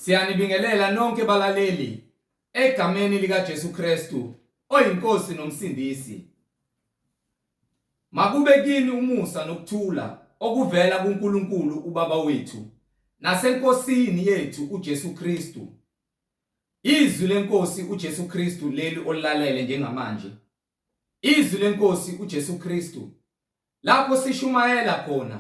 Siyanibingelela nonke balaleli egameni likaJesu Kristu oyinkosi nomsindisi. Makube kini umusa nokuthula okuvela kuNkulunkulu uBaba wethu nasenkosini yethu uJesu Kristu. Izwi lenkosi uJesu Kristu leli olilalele njengamanje. Izwi lenkosi uJesu Kristu lapho sishumayela khona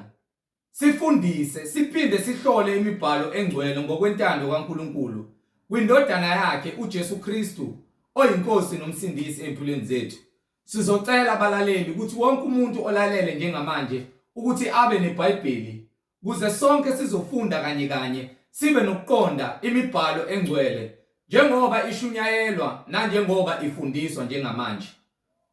sifundise siphinde sihlole imibhalo engcwele ngokwentando kaNkulunkulu kwindodana yakhe uJesu Kristu oyinkosi nomsindisi empilweni zethu. Sizocela abalaleli ukuthi wonke umuntu olalele njengamanje ukuthi abe neBhayibheli kuze sonke sizofunda kanye sibe nokuqonda imibhalo engcwele njengoba ishunyayelwa nanjengoba ifundiswa njengamanje.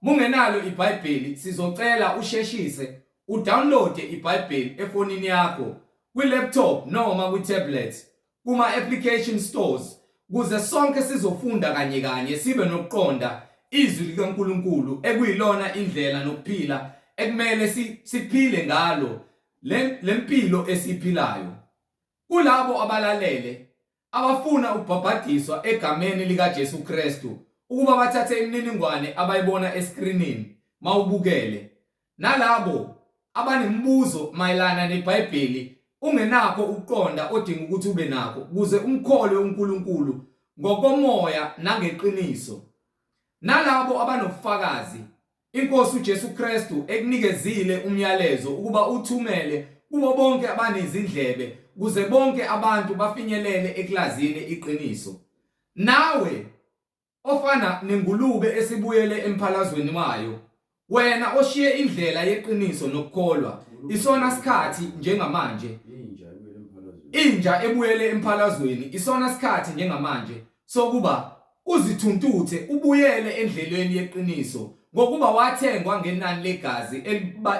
Mungenalo iBhayibheli sizocela usheshise udownload iBhayibheli efonini yakho, kwi-laptop noma kwi-tablet, kuma-application stores kuze sonke sizofunda kanye sibe nokuqonda izwi likaNkulunkulu ekuyilona indlela nokuphila ekumele siphile ngalo lempilo esiphilayo. Kulabo abalalele abafuna ukubhabhadiswa egameni likaJesu Kristu ukuba bathathe imininingwane abayibona escreenini mawubukele, nalabo abanemibuzo mayelana neBhayibheli ungenakho ukuqonda odinga ukuthi ube nakho ukuze umkhole uNkulunkulu ngokomoya nangeqiniso, nalabo abanobufakazi inkosi uJesu Kristu ekunikezile umyalezo ukuba uthumele kubo bonke abanezindlebe kuze bonke abantu bafinyelele eklazini iqiniso. Nawe ofana nengulube esibuyele emphalazweni wayo, wena oshiye indlela yeqiniso nokukholwa, isona sikhathi njengamanje inja ebuyele emphalazweni, isona sikhathi njengamanje sokuba uzithuntuthe ubuyele endleleni yeqiniso ngokuba wathengwa ngenani legazi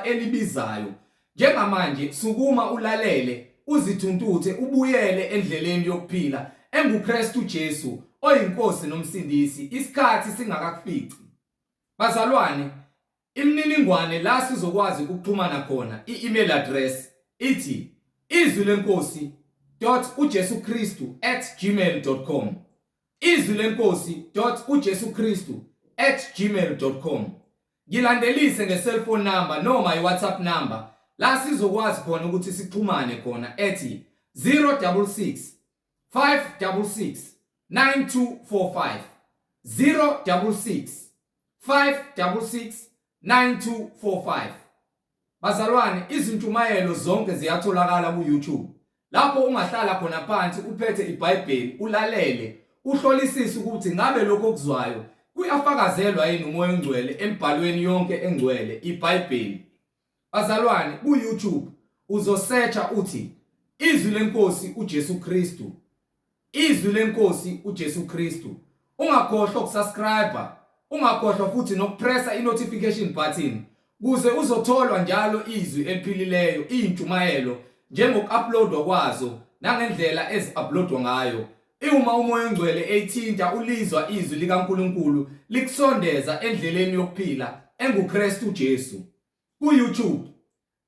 elibizayo. Njengamanje sukuma ulalele uzithuntuthe ubuyele endleleni yokuphila enguKristu Jesu oyinkosi nomsindisi isikhathi singakakufici. Bazalwane, imininingwane la sizokwazi ukuxhumana khona, i-email address ithi izwilenkosi.ujesukristu@gmail.com, izwilenkosi.ujesukristu@gmail.com. Ngilandelise nge-cellphone number noma i-WhatsApp number la sizokwazi khona ukuthi sixhumane khona ethi 066 566 9245, 066 566 9245. Bazalwane, izintshumayelo zonke ziyatholakala ku-YouTube lapho ungahlala khona phansi uphethe iBhayibheli ulalele uhlolisise ukuthi ngabe lokho okuzwayo kuyafakazelwa yini umoya ongcwele emibhalweni yonke engcwele iBhayibheli. Bazalwane, ku-YouTube uzosearcha uthi izwi lenkosi uJesu Kristu, izwi lenkosi uJesu Kristu. Ungakhohlwa ukusubscribe, ungakhohlwa futhi nokupressa i-notification button kuze uzotholwa njalo izwi eliphilileyo, intshumayelo njengoku-uploadwa kwazo nangendlela ezi-uploadwa ngayo. Uma umoya ongcwele ethinta ulizwa izwi likaNkulunkulu likusondeza endleleni yokuphila enguKristu Jesu. Ku-YouTube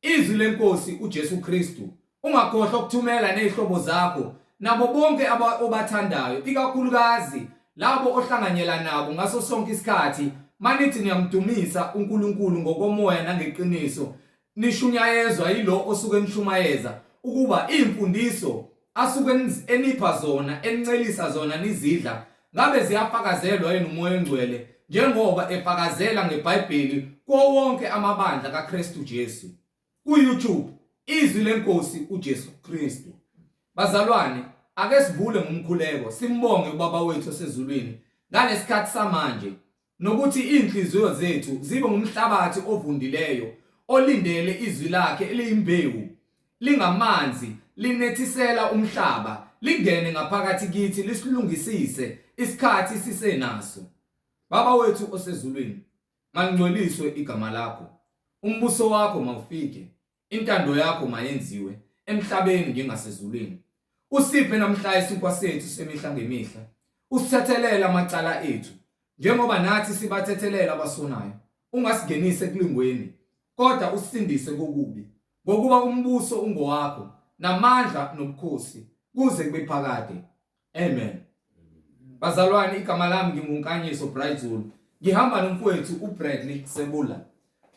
izwi lenkosi uJesu Kristu. Ungakhohlwa ukuthumela nezihlobo zakho nabo bonke obathandayo, ikakhulukazi labo ohlanganyela nabo ngaso sonke isikhathi manithi niyamdumisa uNkulunkulu ngokomoya nangeqiniso, nishunyayezwa yilo osuke nishumayeza ukuba imfundiso asuke enipha zona encelisa zona nizidla ngabe ziyafakazelwa yini umoya ongcwele njengoba efakazela ngeBhayibheli kuwo wonke amabandla kaKristu Jesu. Ku-YouTube izwi lenkosi uJesu Kristu. Bazalwane, ake sivule ngomkhuleko simbonge uBaba wethu osezulwini ngalesikhathi samanje nokuthi inhliziyo zethu zibe ngumhlabathi ovundileyo olindele izwi lakhe eliyimbewu, lingamanzi linethisela umhlaba, lingene ngaphakathi kithi lisilungisise isikhathi sisenaso. Baba wethu osezulwini, mangcweliswe igama lakho, umbuso wakho mawufike, intando yakho mayenziwe emhlabeni njengasezulwini. Usiphe namhla isinkwa sethu semihla ngemihla, usithethelele amacala ethu njengoba nathi sibathethelela abasonayo. Ungasingenise ekulingweni kodwa usindise kokubi, ngokuba umbuso ungowakho namandla nobukhosi kuze kube phakade. Amen. Bazalwane, igama lami nginguNkanyiso Brightzulu. Ngihamba nomfowethu uBradley Sebula.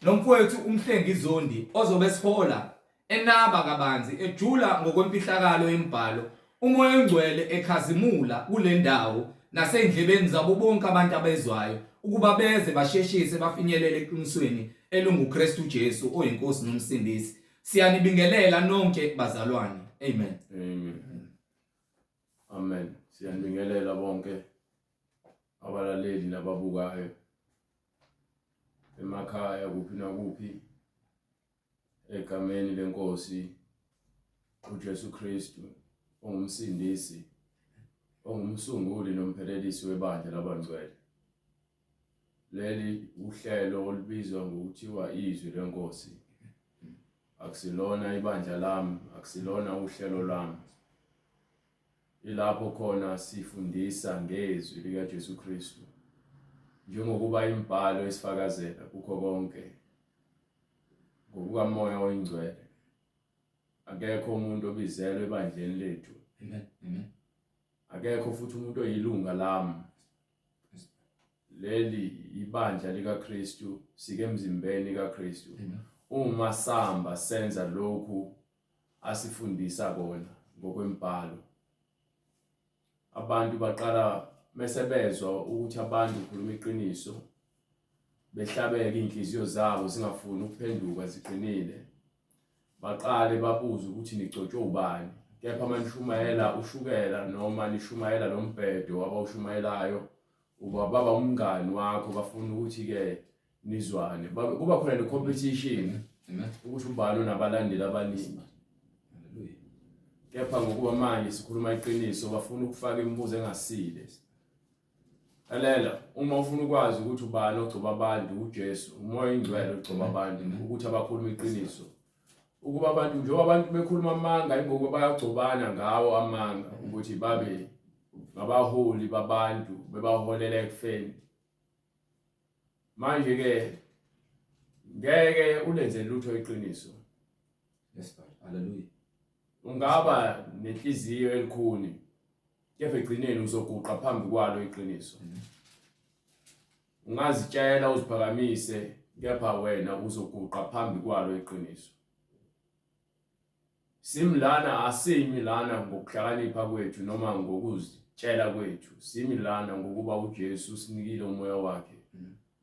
Nomfowethu uMhlengi Zondi ozobe sihola enaba kabanzi ejula ngokwempihlakalo yemibhalo. Umoya ongcwele ekhazimula kule ndawo nasendlebeni zabo bonke abantu abezwayo ukuba beze basheshise bafinyelele eqinisweni elinguKristu Jesu oyinkosi nomsindisi. Siyanibingelela nonke bazalwane. Amen. Amen. Amen. Siyanibingelela bonke abalaleli nababukayo emakhaya kuphi nakuphi egameni lenkosi uJesu Kristu ongumsindisi ongumsunguli nomphelelisi webandla labangcwele. Leli uhlelo olubizwa ngokuthiwa izwi lenkosi. Akusilona ibandla lami, akusilona uhlelo lami. Ilapho khona sifundisa ngezwi likaJesu Kristu. Njengokuba imibhalo esifakazela kukho konke ngokukamoya oyingcwele. Akekho umuntu obizelwe ebandleni lethu. Amen. Akekho futhi umuntu oyilunga lami. Leli ibandla likaKristu sike emzimbeni kaKristu. Uma samba senza lokhu asifundisa kona ngokwembhalo. Abantu baqala mesebezwa ukuthi abantu ukhuluma iqiniso behlabeke inhliziyo zabo zingafuni ukuphenduka ziqinile. Baqale babuza ukuthi nicotshwe ubani. Kepha manishumayela ushukela noma nishumayela lombhedo abawushumayelayo baba umngani wakho bafuna ukuthi ke nizwane. Kuba khona le competition ukuthi ubani unabalandeli abaningi. Kepha ngokuba manje sikhuluma iqiniso bafuna ukufaka imibuzo engasile. Lalela, uma ufuna ukwazi ukuthi ubani ogcoba abantu uJesu, umoya ingcwele ogcoba abantu ukuthi abakhuluma iqiniso. Ukuba abantu njengoba abantu bekhuluma amanga ingokuba bayagcobana ngawo amanga ukuthi babe ngabaholi babantu bebaholela ekufeni. Manje ke ngeke ulenze lutho iqiniso. Yes, God. Hallelujah. Ungaba nenhliziyo elikhuni kepha egcineni uzoguqa phambi kwalo iqiniso. Ungazitshela uziphakamise kepha wena uzoguqa phambi kwalo iqiniso. Simlana asimilana ngokuhlakanipha kwethu noma ngokuzitshela kwethu. Similana ngokuba uJesu sinikile umoya wakhe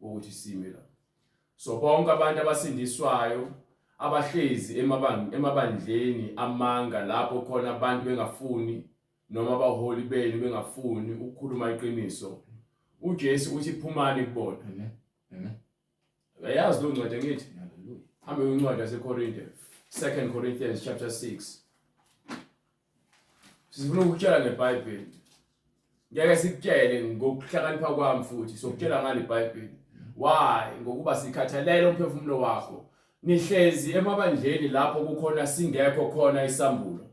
ukuthi simila. So bonke abantu abasindiswayo abahlezi emabandleni amanga lapho khona abantu bengafuni noma abaholi benu bengafuni ukukhuluma iqiniso. uJesu uthi phumani kubona. Amen. Ayazi lo ncwadi ngithi. Hallelujah. Hambe uncwadi yaseKorinte 2 Corinthians chapter 6. Sifuna ukutshela ngeBhayibheli. Ngeke sikutshele ngokuhlakanipha kwami futhi sokutshela ngale iBhayibheli. Why? Ngokuba sikhathalela umphefumulo wakho. Nihlezi emabandleni lapho kukhona singekho khona isambulo.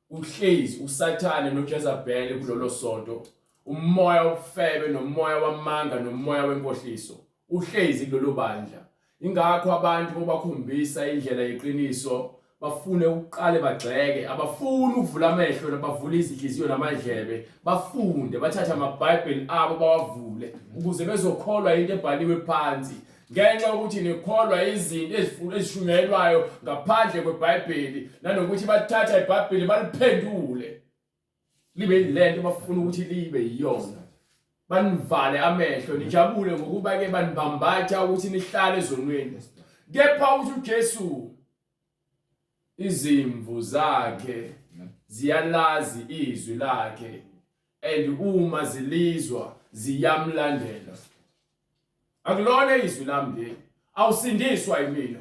Uhlezi uSathane noJezebeli kulolo sonto. Umoya ofebe nomoya wamanga nomoya wenkohliso. Uhlezi kulolo bandla. Ingakho abantu bobakhombisa indlela yeqiniso bafune uqale bagxeke abafuni ukuvula amehlo nabavula izinhliziyo namadlebe bafunde bathatha amaBhayibheli abo bawavule ukuze bezokholwa into ebhaliwe phansi. Ngenxa yokuthi nikholwa izinto ezishunyelwayo ngaphandle kweBhayibheli nanokuthi bathatha iBhayibheli baliphendule libe lento bafuna ukuthi libe yiyona. Banivale amehlo nijabule ngokuba ke banibambatha ukuthi nihlale ezonweni. Kepha uthi uJesu izimvu zakhe ziyalazi izwi lakhe and uma zilizwa ziyamlandela. Akulona izwi lami le awusindiswa yimina.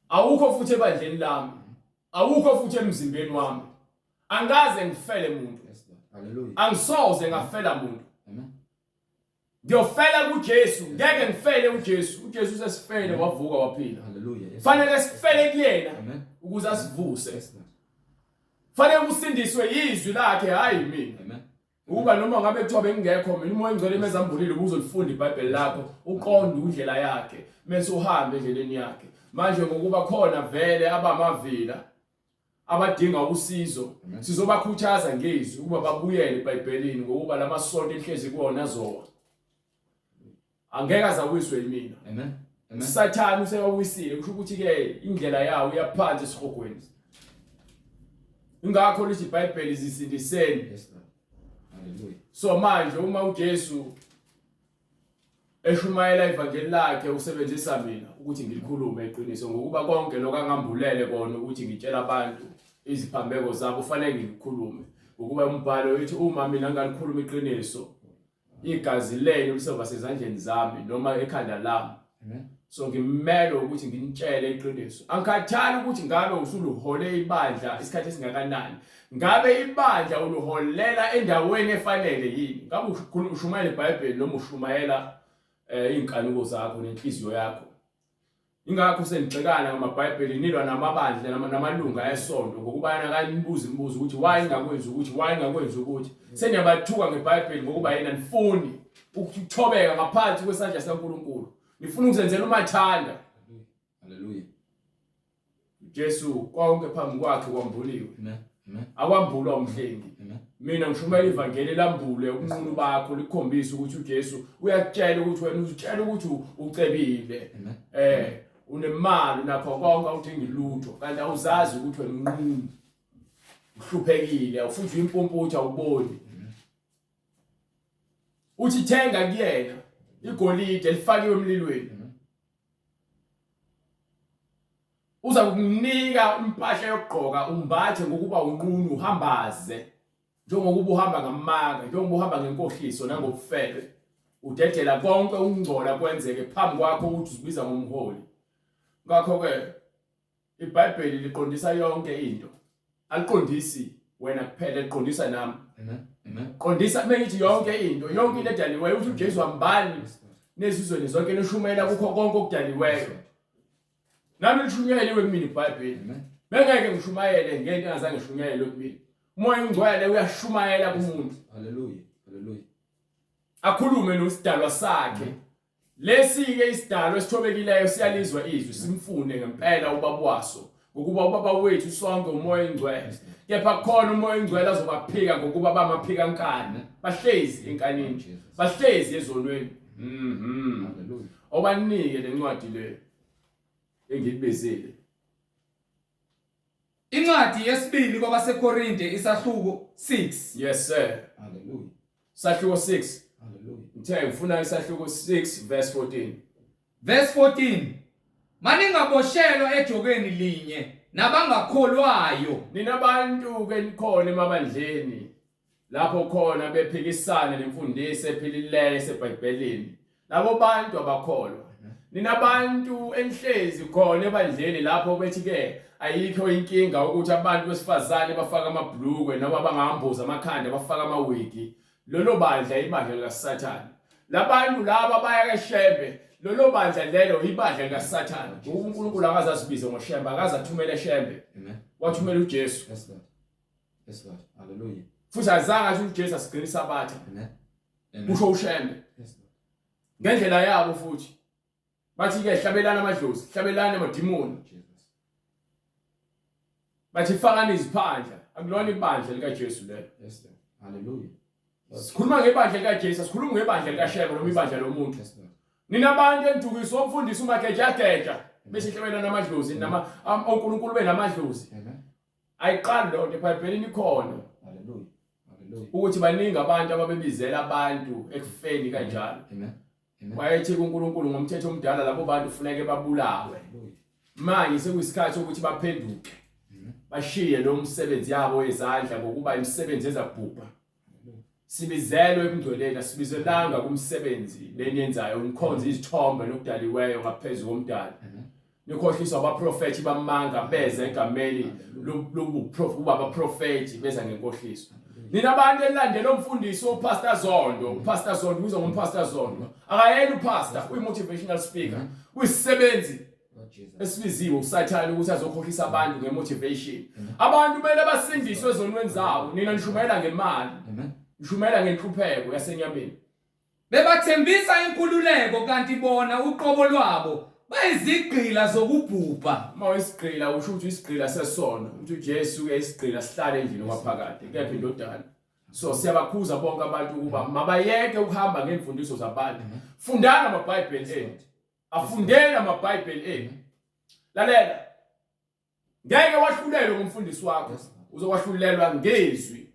Awukho futhi ebandleni lami. Awukho futhi emzimbeni wami. Angaze ngifele umuntu. Hallelujah. Angisoze ngafela umuntu. Amen. Ngiyofela kuJesu, ngeke ngifele uJesu. uJesu sesifele wavuka waphila. Hallelujah. Fanele sifele kuyena Amen. ukuze asivuse. Fanele usindiswe izwi lakhe hayi mina. Amen. Ukuba noma ngabe kuthiwa bengekho mina umoya engcwele mezambulile ukuzolifunda iBhayibheli lakho uqonde indlela yakhe mase uhambe endleleni yakhe. Manje ngokuba khona vele abamavila abadinga usizo sizobakhuthaza ngezwi ukuba babuyele eBhayibhelini ngokuba lamasonto ehlezi kuwona zowa angeke azawiswe yimina. Amen. Amen. Sathane usewawisile kusho ukuthi ke indlela yawo iyaphansi esihogweni. Ingakho lithi iBhayibheli zisindiseni. Yes, Lord. Hallelujah. So manje uma uJesu eshumayela ivangeli lakhe usebenzisa mina ukuthi ngilikhulume iqiniso ngokuba konke lokangambulele kona ukuthi ngitshela abantu iziphambeko zabo ufanele ngilikhulume ngokuba umbhalo uthi uma mina ngalikhuluma iqiniso igazi lenu lisoba sezandleni zami noma ekhanda lami. Amen. So ngimele ukuthi nginitshele iqiniso. Angikhathali ukuthi ngabe usuluhole ibandla isikhathi esingakanani. Ngabe ibandla uluholela endaweni efanele yini? Ngabe ushumayela iBhayibheli noma ushumayela inkanuko zakho nenhliziyo yakho? Ingakho senixekana ngamaBhayibheli nilwa namabandla namalunga esonto ngokuba yana kanibuza imibuzo ukuthi why ngakwenza ukuthi seniyabathuka ngeBhayibheli ngokuba yena nifuni ukuthobeka ngaphansi kwesandla sikaNkulunkulu. Nifuna ukuzenzela umathanda. Hallelujah. Jesu konke phambi kwakhe kwambuliwe. Amen. Amen. Akwambulwa umhlengi. Amen. Mina ngishumayela ivangeli lambule ukunqunu bakho likhombisa ukuthi uJesu uyakutshela ukuthi wena uzitshela ukuthi ucebile. Unemali nakho konke awudingi lutho kanti awuzazi ukuthi wena unqunu. Uhluphekile awufuthi impumputha awuboni. Uthi thenga kuyena igolide elifakiwe emlilweni. Uza kukunika impahla yokugqoka umbathe ngokuba unqunu uhambaze njengokuba uhamba ngamanga njengoba uhamba ngenkohliso nangobufebe udedela konke ukungcola kwenzeke phambi kwakho ukuthi uzibiza ngomholi. Ngakho ke iBhayibheli liqondisa yonke into. Aliqondisi wena kuphela liqondisa nami. Amen. Amen. Qondisa mengithi yonke into edaliweyo uthi uJesu wambani nezizweni zonke nishumayela kukho konke okudaliweyo. Nami lishumayeliwe kumina iBhayibheli. Bengeke ngishumayele ngento engazange ngishumayele kumina. Umoya ongcwele uyashumayela kumuntu. Hallelujah. Hallelujah. Akhulume nosidalwa sakhe. Lesi ke isidalwa esithobekileyo siyalizwa izwi simfunde ngempela ubaba waso ngokuba ubaba wethu sonke umoya ongcwele. Kepha khona umoya ongcwele azobaphika ngokuba bamaphika nkani. Bahlezi enkanini. Bahlezi ezonweni. Hallelujah. Obanike lencwadi le engibezele. Incwadi yesibili kwabaseKorinte isahluko 6. Yes sir. Hallelujah. Sahluko 6. Hallelujah. Ngithe ngifuna isahluko 6 verse 14. Verse 14. Maningaboshelwa ejokeni linye nabangakholwayo. Ninabantu ke nikhona emabandleni lapho khona bephikisana nemfundiso ephilileyo eseBhayibhelini. Labo bantu abakholwa. Ninabantu enhlezi khona ebandleni lapho bethi ke ayikho inkinga ukuthi abantu besifazane bafaka amabhlukwe noma bangahamboza amakhanda bafaka amawigi. Lolo bandla ibandla likaSathane. Labantu laba baya eShembe. Lolo bandla lelo ibandla likaSathane. uNkulunkulu akazasibize ngoShembe, akazathumela eShembe. Amen. Wathumela uJesu. Yes Lord. Yes Lord. Hallelujah. Futhi azange athi uJesu asigcina isabatha. Amen. Amen. Kusho uShembe. Yes Lord. Ngendlela yabo futhi. Bathi ke hlabelana amadlozi, hlabelana amadimoni. Jesus. Bathi fakani iziphandla. Akulona ibandla likaJesu lelo. Yes Lord. Hallelujah. Sikhuluma ngebandla likaJesu, sikhuluma ngebandla likaShembe noma ibandla lomuntu. Yes Lord. Ninabantu endukiso omfundisi umageja bese hlabelana amadlozi nama oNkulunkulu benamadlozi. Amen. Ayiqali lonto eBhayibhelini ikhona. Hallelujah. Hallelujah. Ukuthi baningi abantu ababebizela abantu ekufeni kanjalo. Amen. Amen. Wayethi uNkulunkulu ngomthetho omdala labo bantu kufanele babulawe. Manje sekuyisikhathi ukuthi baphenduke. Bashiye lo msebenzi yabo wezandla ngokuba imisebenzi ezabhubha. Sibizelwe ekungcweleni, asibizelanga kumsebenzi leniyenzayo unikhonza izithombe nokudaliweyo ngaphezulu komdali. Nikhohliswa abaprofeti bamanga beza egameni lobuprofu abaprofeti beza ngenkohliso. Nina abantu elilandela umfundiso uPastor Zondo, uPastor Zondo ubizwa ngoMpastor Zondo. Akayena uPastor, uyi-motivational speaker, uyisebenzi esibiziwe uSathane ukuthi azokhohlisa abantu ngemotivation. Abantu kumele basindiswe ezonweni zabo. Nina nishumayela ngemali. Nishumayela ngenhlupheko yasenyameni. Bebathembisa inkululeko kanti bona uqobo lwabo bayizigqila zokubhubha. Uma isigqila usho ukuthi isigqila sesono, uthi uJesu ke isigqila sihlala endlini kwaphakade, kepha indodana. So siyabakhuza bonke abantu ukuba mabayeke ukuhamba ngemfundiso zabantu. Fundana amaBhayibheli enu. Afundela amaBhayibheli enu. Lalela. Ngeke wahlulelwe ngumfundisi wakho. Uzowahlulelwa ngezwi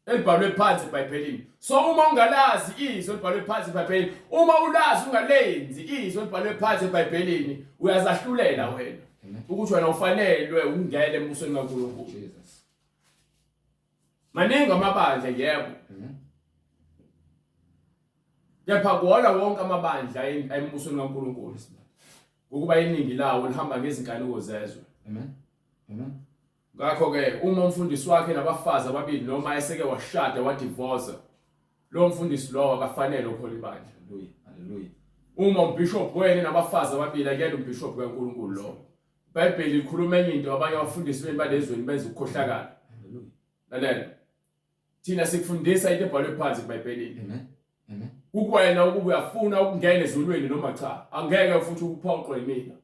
elibhalwe phansi eBhayibhelini. So uma ungalazi izwi elibhalwe phansi eBhayibhelini, uma ulazi ungalenzi izwi elibhalwe phansi eBhayibhelini, uyazahlulela wena ukuthi wena ufanelwe ungene embusweni kaNkulunkulu. Maningi amabandla yebo. Kepha kuwona wonke amabandla embusweni kaNkulunkulu. Ukuba iningi lawo lihamba ngezinkanuko zezwe. Amen. Amen. Ngakho ke uma umfundisi wakhe nabafazi ababili noma eseke washada wadivorce, lo mfundisi lo akafanele ukhola ibandla. Hallelujah. Uma umbishop wena nabafazi ababili akuyena umbishop kaNkulunkulu lo. iBhayibheli likhuluma enye into abanye abafundisi beni balezweni benza ukukhohlakala. Hallelujah. Lalela. Thina sikufundisa into ebhalwe phansi eBhayibhelini. Amen. Amen. Kukwena ukuba uyafuna ukungena ezulwini noma cha, angeke futhi ukuphoqwe yimina.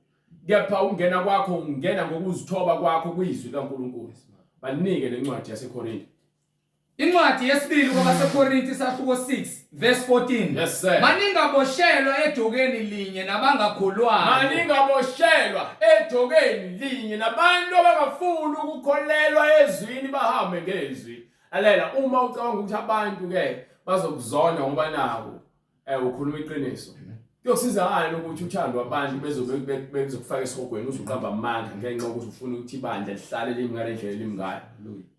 Kepha ungena kwakho ungena ngokuzithoba kwakho kwizwi kaNkulunkulu. Banike lencwadi yaseKorinte. Incwadi yesibili kwabaseKorinte isahluko 6 verse 14. Yes sir. Maningaboshelwa ejokeni linye nabangakholwayo. Maningaboshelwa ejokeni linye nabantu abangafuni ukukholelwa ezwini bahambe ngezwi. Alela uma ucabanga ukuthi abantu ke bazokuzona ngoba nako ukhuluma iqiniso. Kuyosizakala ukuthi uthando abantu bezokufaka esihogweni uzuqamba amandla ngenxa yokuthi ufuna ukuthi ibandla lihlale limngale ndlela limngayo.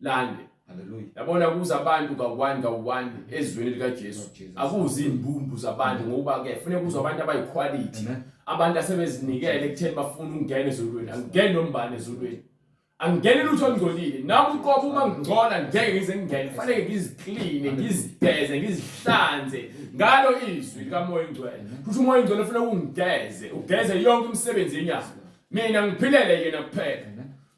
Lande. Hallelujah. Yabona kuza abantu ka1 ezweni likaJesu. Akuzi imbumbu zabantu ngoba ke kufanele kuza abantu abayiquality. Abantu asebezinikele ekutheni bafuna ukungena ezulwini. Angene nombane ezulwini. Angene lutho olungcolile. Nami uqobo uma ngingcola ngeke ngize ngingene. Kufanele ngiziclean, ngizigeze, ngizihlanze ngalo izwi likaMoya Ingcwele. Futhi uMoya Ingcwele ufuna ukungigeze, ugeze yonke imisebenzi yenyama. Mina ngiphilele yena kuphela.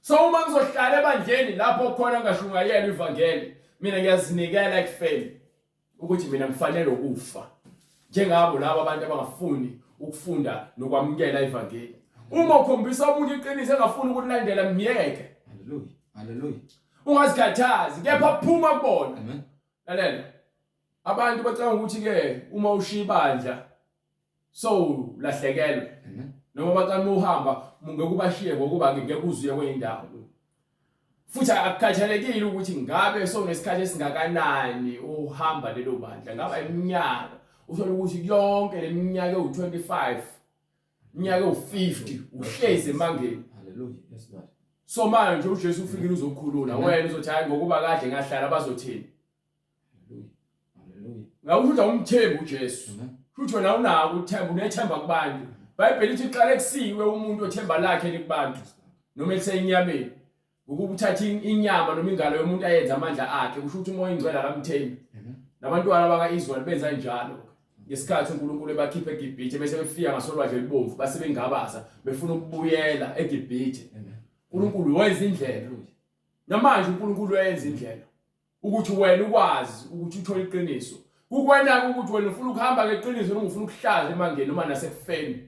So uma ngizohlala ebandleni lapho khona ngashungayela ivangeli, mina ngiyazinikela ekufeni ukuthi mina ngifanele ukufa. Njengabo labo abantu abangafuni ukufunda nokwamukela ivangeli. Uma ukhombisa umuntu iqiniso engafuni ukulandela myeke. Hallelujah. Ungazikhathazi kepha phuma kubona. Amen. Lalela. Abantu bacanga ukuthi ke uma ushiya ibandla so lahlekelwe. Noma bacanga uhamba ngeke ubashiye ngokuba ngeke kuzuye kweindawo. Futhi akukhathalekile ukuthi ngabe sonesikhathi esingakanani uhamba lelo bandla. Ngaba iminyaka uthola ukuthi yonke leminyaka ewu25 iminyaka ewu50 uhlezi emangeni. Hallelujah. Yes Lord. So manje uJesu ufikile uzokhulula wena uzothi hayi ngokuba kade ngahlala bazothini. Hallelujah. Ngawuthi umthembu uJesu. Futhi wena unako uthemba unethemba kubantu. iBhayibheli lithi qale kusiwe umuntu othemba lakhe likubantu noma elisenyameni. Ukuba uthatha inyama noma ingalo yomuntu ayenza amandla akhe kusho ukuthi uMoya Ingcwele akamthembi. Nabantwana bakaIsrael benza njalo. Ngesikhathi uNkulunkulu ebakhipha eGibhithe bese befika ngasolwandle libomvu base bengabaza befuna ukubuyela eGibhithe. uNkulunkulu wenza indlela. Namanje uNkulunkulu wenza indlela ukuthi wena ukwazi ukuthi uthole iqiniso. Kukwena ukuthi wena ufuna ukuhamba ngeqiniso noma ufuna ukuhlaza emangeni noma nasekufeni.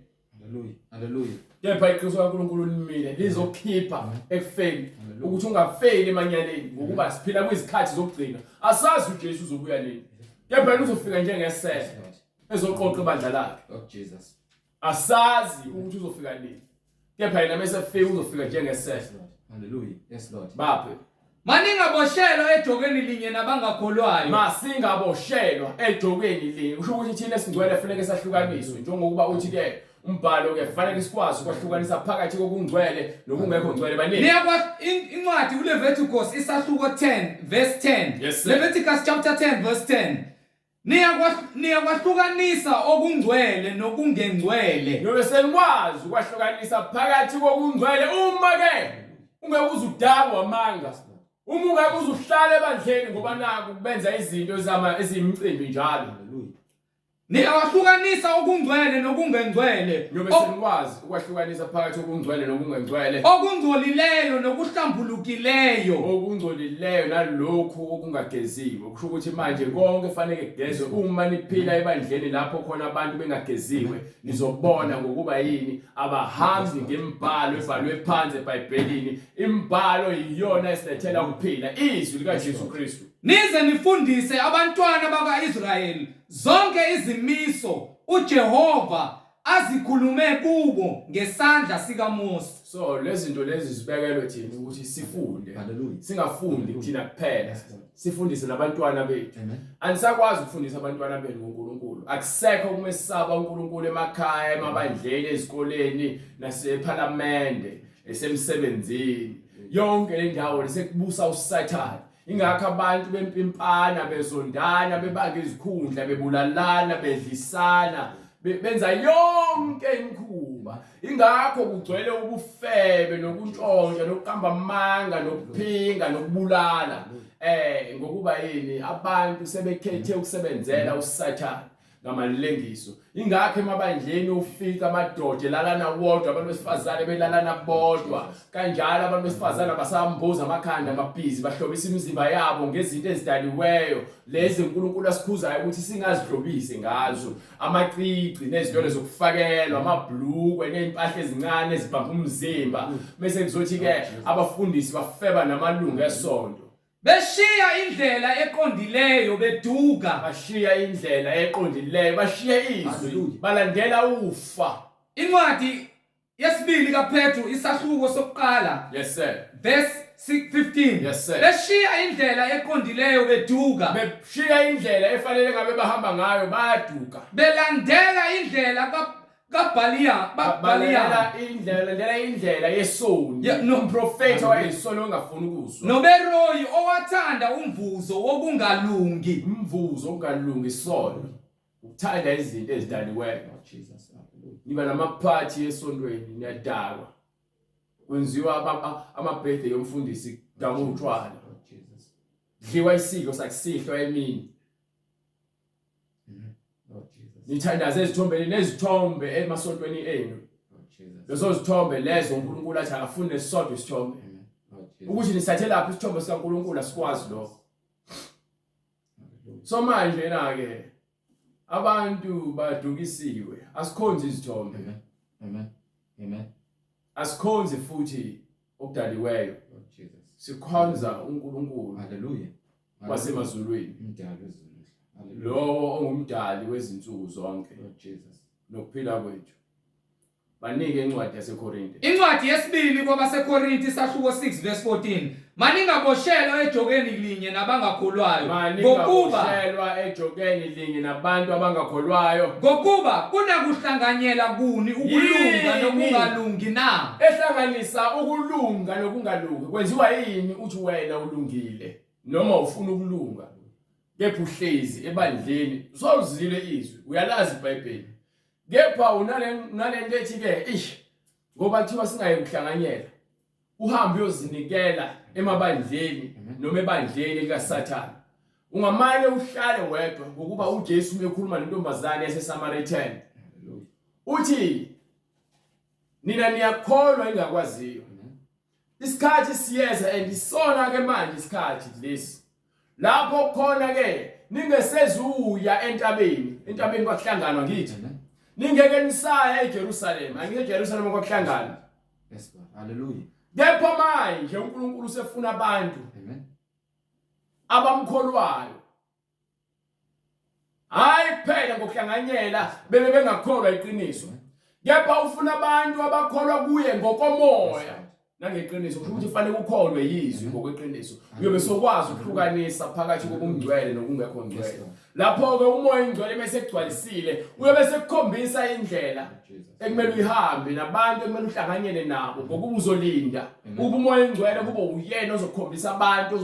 Hallelujah. Kepha iqiniso kaNkulunkulu limile lizokhipha ekufeni ukuthi ungafeli emanyaneni ngokuba siphila kwizikhathi zokugcina. Asazi uJesu uzobuya nini. Kepha uzofika njengesela ezoqoqa ibandla lakhe. Oh Jesus. Asazi ukuthi uzofika nini. Kepha yena mase fika uzofika njengesela. Hallelujah. Yes Lord. Baphe. Maningaboshelwa ejokeni linye nabangakholwayo. Masingaboshelwa ejokeni linye. Kusho ukuthi thina singcwele kufanele sahlukaniswe njengokuba uthi ke umbhalo ke kufanele sikwazi ukwahlukanisa phakathi kokungcwele nokungekho ngcwele baningi. Niya incwadi uLeviticus isahluko 10 verse 10. Yes, sir. Leviticus chapter 10 verse 10. Niya kwahlukanisa okungcwele nokungengcwele. Ngoba senikwazi ukwahlukanisa phakathi kokungcwele uma ke ungeke uzudakwa amanga. Uma ungeke uzuhlala ebandleni ngoba naku kubenza izinto eziyimicimbi njalo. Hallelujah. Niyawahlukanisa okungcwele nokungengcwele. Ngiyobe senikwazi ukwahlukanisa phakathi okungcwele nokungengcwele. Okungcolileyo nokuhlambulukileyo. Okungcolileyo nalokho okungageziwe. Kusho ukuthi manje konke kufanele kugezwe. Uma niphila ebandleni lapho khona abantu bengageziwe, nizobona ngokuba yini abahambi ngembhalo ebhalwe phansi eBhayibhelini. Imbhalo iyona esilethela ukuphila, izwi likaJesu Kristu. Nize nifundise abantwana bakaIsrayeli zonke izimiso uJehova azikhulume kubo ngesandla sikaMose. So lezi zinto lezi zibekelwe thina ukuthi sifunde. Singafundi thina kuphela. Sifundise nabantwana bethu. Anisakwazi ukufundisa abantwana benu ngoNkulunkulu. Akusekho ukumesaba uNkulunkulu emakhaya, emabandleni, ezikoleni, nasePhalamende, esemsebenzini. Yonke le ndawo lesekubusa uSathane. Ingakho abantu bempimpana bezondana bebanga izikhundla bebulalana bedlisana benza yonke imikhuba. Ingakho kugcwele ubufebe nokuntshontsha nokuqamba amanga nokuphinga nokubulala ngokuba yini abantu sebekhethe ukusebenzela uSathane ngamalengiso. Ingakho emabandleni ufika amadoda lalana wodwa, abantu besifazane belalana bodwa. Kanjalo abantu besifazane basamboza amakhanda amabhizi bahlobisa imizimba yabo ngezinto ezidaliweyo lezi uNkulunkulu asikhuzayo ukuthi singazihlobise ngazo. Amacici nezitolo zokufakelwa, amabhlukwe nezimpahla ezincane ezibamba umzimba. Bese kuzothi ke abafundisi bafeba namalungu esonto. Beshiya indlela eqondileyo beduka. Bashiya indlela eqondileyo, bashiya izwi, balandela ufa. Incwadi yesibili kaPetru isahluko sokuqala. Yes sir. Verse 15. Yes sir. Beshiya indlela eqondileyo beduka. Beshiya indlela efanele ngabe bahamba ngayo bayaduka. Belandela indlela Balandela indlela yesoni. Umprofeti wayesoni ongafuni ukuzwa. Noberoyi owathanda umvuzo wokungalungi. Umvuzo wokungalungi isono. Ukuthanda izinto ezidaliweyo. Niba namaphathi esontweni niyadakwa. Kwenziwa ama-birthday yomfundisi ngakutshwana. Dliwa isidlo sakusihlwa emini. Nithandaze izithombe nezithombe emasontweni enu. Lezo zithombe lezo uNkulunkulu athi akafuni nesisodwa isithombe. Ukuthi nisathe laphi isithombe sikaNkulunkulu asikwazi lokho. So manje ke abantu badukisiwe, asikhonzi izithombe. Amen. Asikhonzi futhi okudaliweyo. Sikhonza uNkulunkulu. Hallelujah. Wasemazulwini. Lo ongumdali wezinsuku zonke nokuphila kwethu. Banike incwadi yaseKorinte. Incwadi yesibili kwabaseKorinte isahluko 6 verse 14. Maningaboshelwa ejokeni linye nabangakholwayo. Ngokuboshelwa ejokeni linye nabantu abangakholwayo. Ngokuba kunakuhlanganyela kuni ukulunga nokungalungi na. Ehlanganisa ukulunga nokungalungi. Kwenziwa yini uthi wena ulungile noma ufuna ukulunga? Kepha uhlezi ebandleni usawuzile izwi uyalazi iBhayibheli. Kepha unalento ethi ke ngoba kuthiwa singaye kuhlanganyela uhambe uyozinikela emabandleni noma ebandleni likaSathane. Ungamane uhlale wedwa ngokuba uJesu umekhuluma nentombazane yaseSamaritan. Uthi nina niyakholwa ingakwaziyo. Isikhathi siyeza andisona ke manje isikhathi lesi. Lapho khona ke ningesezuya entabeni kwakuhlanganwa ngithi. Ningeke nisaya eJerusalem, angike eJerusalem kwakuhlangana. Yes Lord. Hallelujah. Kepha manje uNkulunkulu usefuna abantu. Amen. Abamkholwayo. Hayi kuphela ngokuhlanganyela bebe bengakholwa iqiniso. Kepha ufuna abantu abakholwa kuye ngokomoya. Nangeqiniso ukuthi kufanele ukholwe yizwi ngokweqiniso. Uyobe sokwazi ukuhlukanisa phakathi kokungcwele nokungekho ngcwele. Lapho ke umoya ingcwele bese kugcwalisile, uyobe sekukhombisa indlela ekumele uyihambe nabantu ekumele uhlanganyele nabo ngokuba uzolinda. Ube umoya ingcwele kube uyena ozokhombisa abantu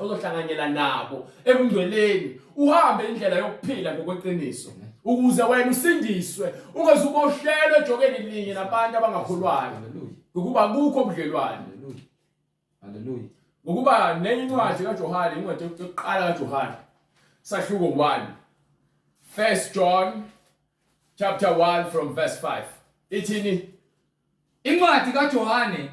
ozohlanganyela nabo ekungcweleni. Uhambe indlela yokuphila ngokweqiniso. Ukuze wena usindiswe, ungazuboshelwe ejokeni linye nabantu abangakholwayo. Ngokuba kukho ubudlelwane. Hallelujah. Ngokuba nenye incwadi kaJohane, incwadi yokuqala kaJohane, sahluko 1 1 John chapter 1 from verse 5. Ithini? Incwadi kaJohane,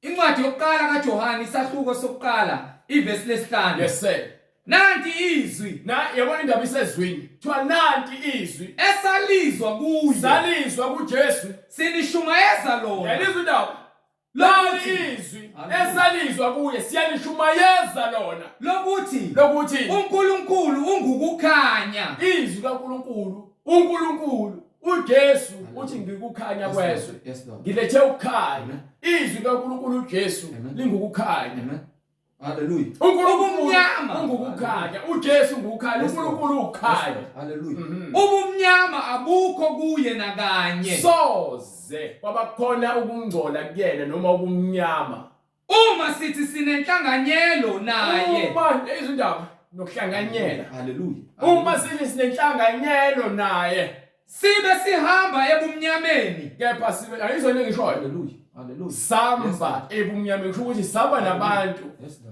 incwadi yokuqala kaJohane isahluko sokuqala ivesi lesihlanu. Yes sir. Nanti izwi Na yabona indaba isezwini. Kuthiwa nanti izwi esalizwa kuye salizwa kuJesu. sinishumayeza lona. Yalizwa indaba. Lali izwi esalizwa kuye siyanishumayeza lona. Lokuthi uNkulunkulu ungukukhanya. Izwi kaNkulunkulu, uNkulunkulu, uJesu uthi ngikukhanya kwezwe. Ngilethe ukukhanya. Izwi kaNkulunkulu uJesu lingukukhanya. Hallelujah. uNkulunkulu ungukukhanya, uJesu ngukukhanya, uNkulunkulu ukhanya. Hallelujah. Ubumnyama abukho kuye nakanye. Soze kwabakhona ukungcola kuyena noma ubumnyama. Uma sithi sinenhlanganyelo naye. Uma izindaba nokuhlanganyela. Hallelujah. Uma sithi sinenhlanganyelo naye, sibe sihamba ebumnyameni. kepha sibe ayizona ngishoyo. Hallelujah. Hallelujah. Samba ebumnyameni kusho ukuthi saba nabantu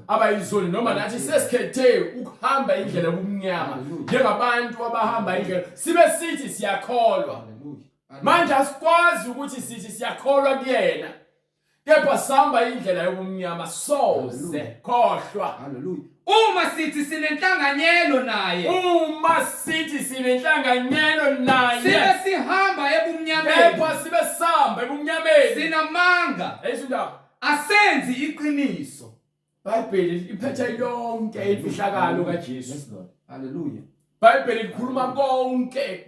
abayizoni noma nathi sesikhethe ukuhamba indlela yobumnyama njengabantu abahamba indlela sibe sithi siyakholwa. Manje asikwazi ukuthi sithi siyakholwa kuyena kepha samba indlela yobumnyama soze khohlwa. Hallelujah. Uma sithi sinenhlanganyelo naye. Uma sithi sinenhlanganyelo naye, sibe sihamba ebumnyameni. kepha sibe samba ebumnyameni. Sinamanga. Ayizindaba. Asenzi iqiniso. iBhayibheli iphethe yonke imfihlakalo kaJesu. Yes Lord. Hallelujah. iBhayibheli likhuluma konke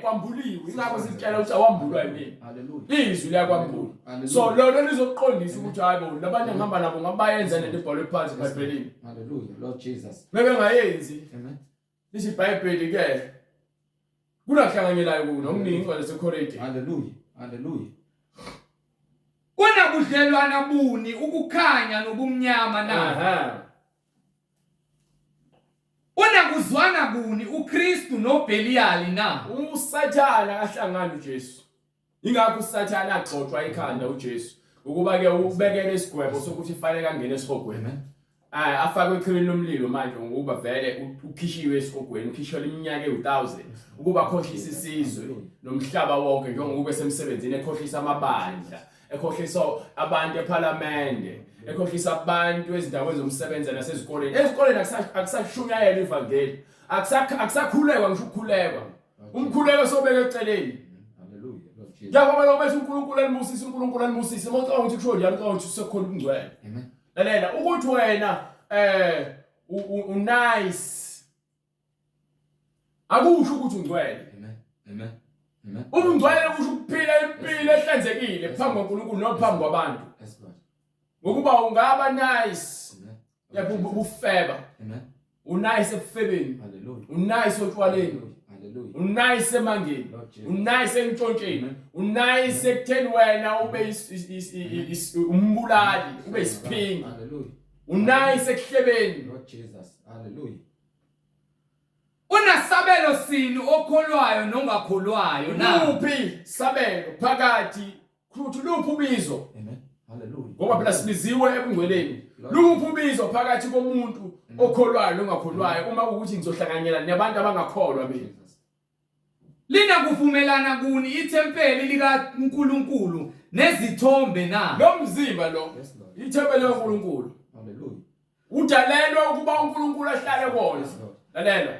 kwambuliwe. Ingakho sitshela ukuthi awambulwa yini. Hallelujah. Izwi liyakwambula. So lolo lizoqondisa ukuthi hayibo labantu engihamba nabo ngabayenza nento ebhalwe phansi eBhayibhelini. Hallelujah. Lord Jesus. Bebengayenzi. Amen. Lithi iBhayibheli ke kunahlanganyelayo kuno okuningi ingcwele seKorinte. Hallelujah. Hallelujah. Kunabudlelwana buni ukukhanya nobumnyama na? Unakuzwana buni uKristu noBeliyali na? uSathana kahlangana uJesu. Ingakho uSathana agxoxwa ikhanda uJesu ukuba ke ubekele isigwebo sokuthi ifanele kangene esihogweni. Afakwe ekhwini lomlilo manje ngokuba vele ukhishiwe esihogweni, ukhishelwe iminyaka e1000 ukuba akhohlisa isizwe nomhlaba wonke njengoba esemsebenzini ekhohlisa amabandla, ekhohlisa abantu eParliament, ekhohlisa abantu ezindaweni zomsebenzi nasezikoleni. Ezikoleni akusashunyayela ivangeli, akusakhulekwa ngisho ukukhulekwa. Umkhuleko sobeka eceleni. Njengoba lo bethi uNkulunkulu alimusisi, uNkulunkulu alimusisi, mawucabanga ukuthi kusho njalo xa uthi usekhona ukungcwele. Amen. Lalela ukuthi wena nice akusho ukuthi ungcwele. Amen. Amen. Amen. Ungcwele kusho ukuphila impilo ehlanzekile phambi kwaNkulunkulu nophambi kwabantu. Yes Lord. Ngokuba ungaba nice. Amen. Yabo ubufeba. Amen. Unice efebeni. Hallelujah. Unice otshwaleni. Hallelujah. Unice emangeni. Unice entshontsheni. Unice ekutheni wena ube umbulali, ube isiphingi. Hallelujah. Unice ekuhlebeni. Lord Jesus. Hallelujah. Unasabelo sini okholwayo nongakholwayo na? Uphi sabelo phakathi kuthi luphi ubizo. Amen. Hallelujah. Ngoba phela sibiziwe ebungcweleni. Luphi ubizo phakathi komuntu okholwayo nongakholwayo uma ukuthi ngizohlanganyela nabantu abangakholwa mina. Lina kuvumelana kuni ithempeli likaNkulunkulu nezithombe na? Lo mzimba lo ithempeli likaNkulunkulu. Hallelujah. Udalelwe ukuba uNkulunkulu ahlale kuona. Yes Lord. Lalela.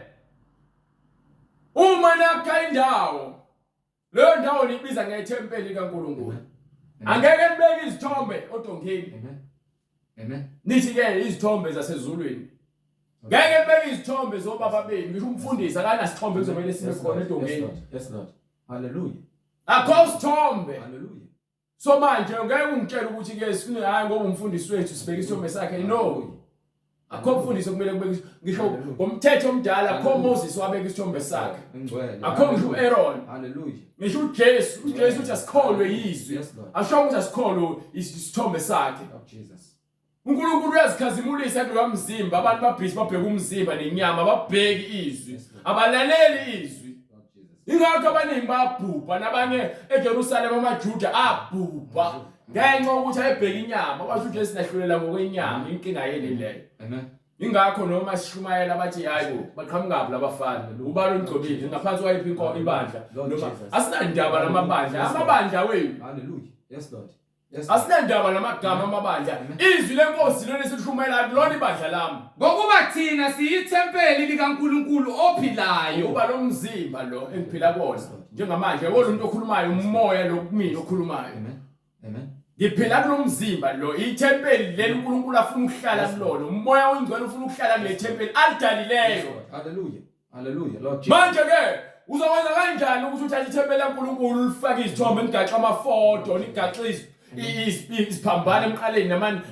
Uma nakha indawo, leyo ndawo nibiza ngethempeli likaNkulunkulu. Angeke nibeke izithombe odongeni. Amen. Amen. Nithi ke izithombe zasezulwini. Ngeke nibeke izithombe zobaba benu, ngisho umfundisi akana sithombe kuzomela sibe khona edongeni. Yes Lord. Hallelujah. Akho sithombe. Hallelujah. So manje ngeke ungitshele ukuthi ke sifune hayi ngoba umfundisi wethu sibeka isithombe sakhe. No. Akho mfundisi okumele kubeke ngisho ngomthetho omdala akho Moses wabeka isithombe sakhe. Akho ngisho Aaron. Hallelujah. Ngisho uJesu uthi asikholwe yizwi. Asho ukuthi asikholwe isithombe sakhe. Oh Jesus. uNkulunkulu uyazikhazimulisa endlo yomzimba, abantu babhizi babheka umzimba nenyama, babheki izwi, abalaleli izwi. Ingakho abaningi babhubha nabanye eJerusalema amaJuda abhubha ngenxa ukuthi ayebheka inyama, basho uJesu nahlulela ngokwenyama, inkinga yeni leyo. Amen. ingakho noma sishumayela bathi hayibo baqhamukapi labafana ubalo ungcobile ngaphansi kwayiphi ibandla noma asinandaba namabandla amabandla wethu hallelujah yes Lord asinandaba namagama amabandla izwi lenkosi lona esilihumela kulona ibandla lami ngokuba thina siyithempeli likaNkulunkulu ophilayo uba lo mzimba lo engiphila kuona njengamanje yebo umuntu okhulumayo umoya lo kumina okhulumayo amen ngiphila kulo mzimba lo ithempeli leli uNkulunkulu afuna ukuhlala kulona umoya oyingcwele ufuna ukuhlala kule thempeli alidalileyo hallelujah Lord Jesus manje ke uzokwenza kanjani ukuthi uthathe ithempeli laNkulunkulu lifake izithombe nigaxa amafoto nigaxa isiphambana emqaleni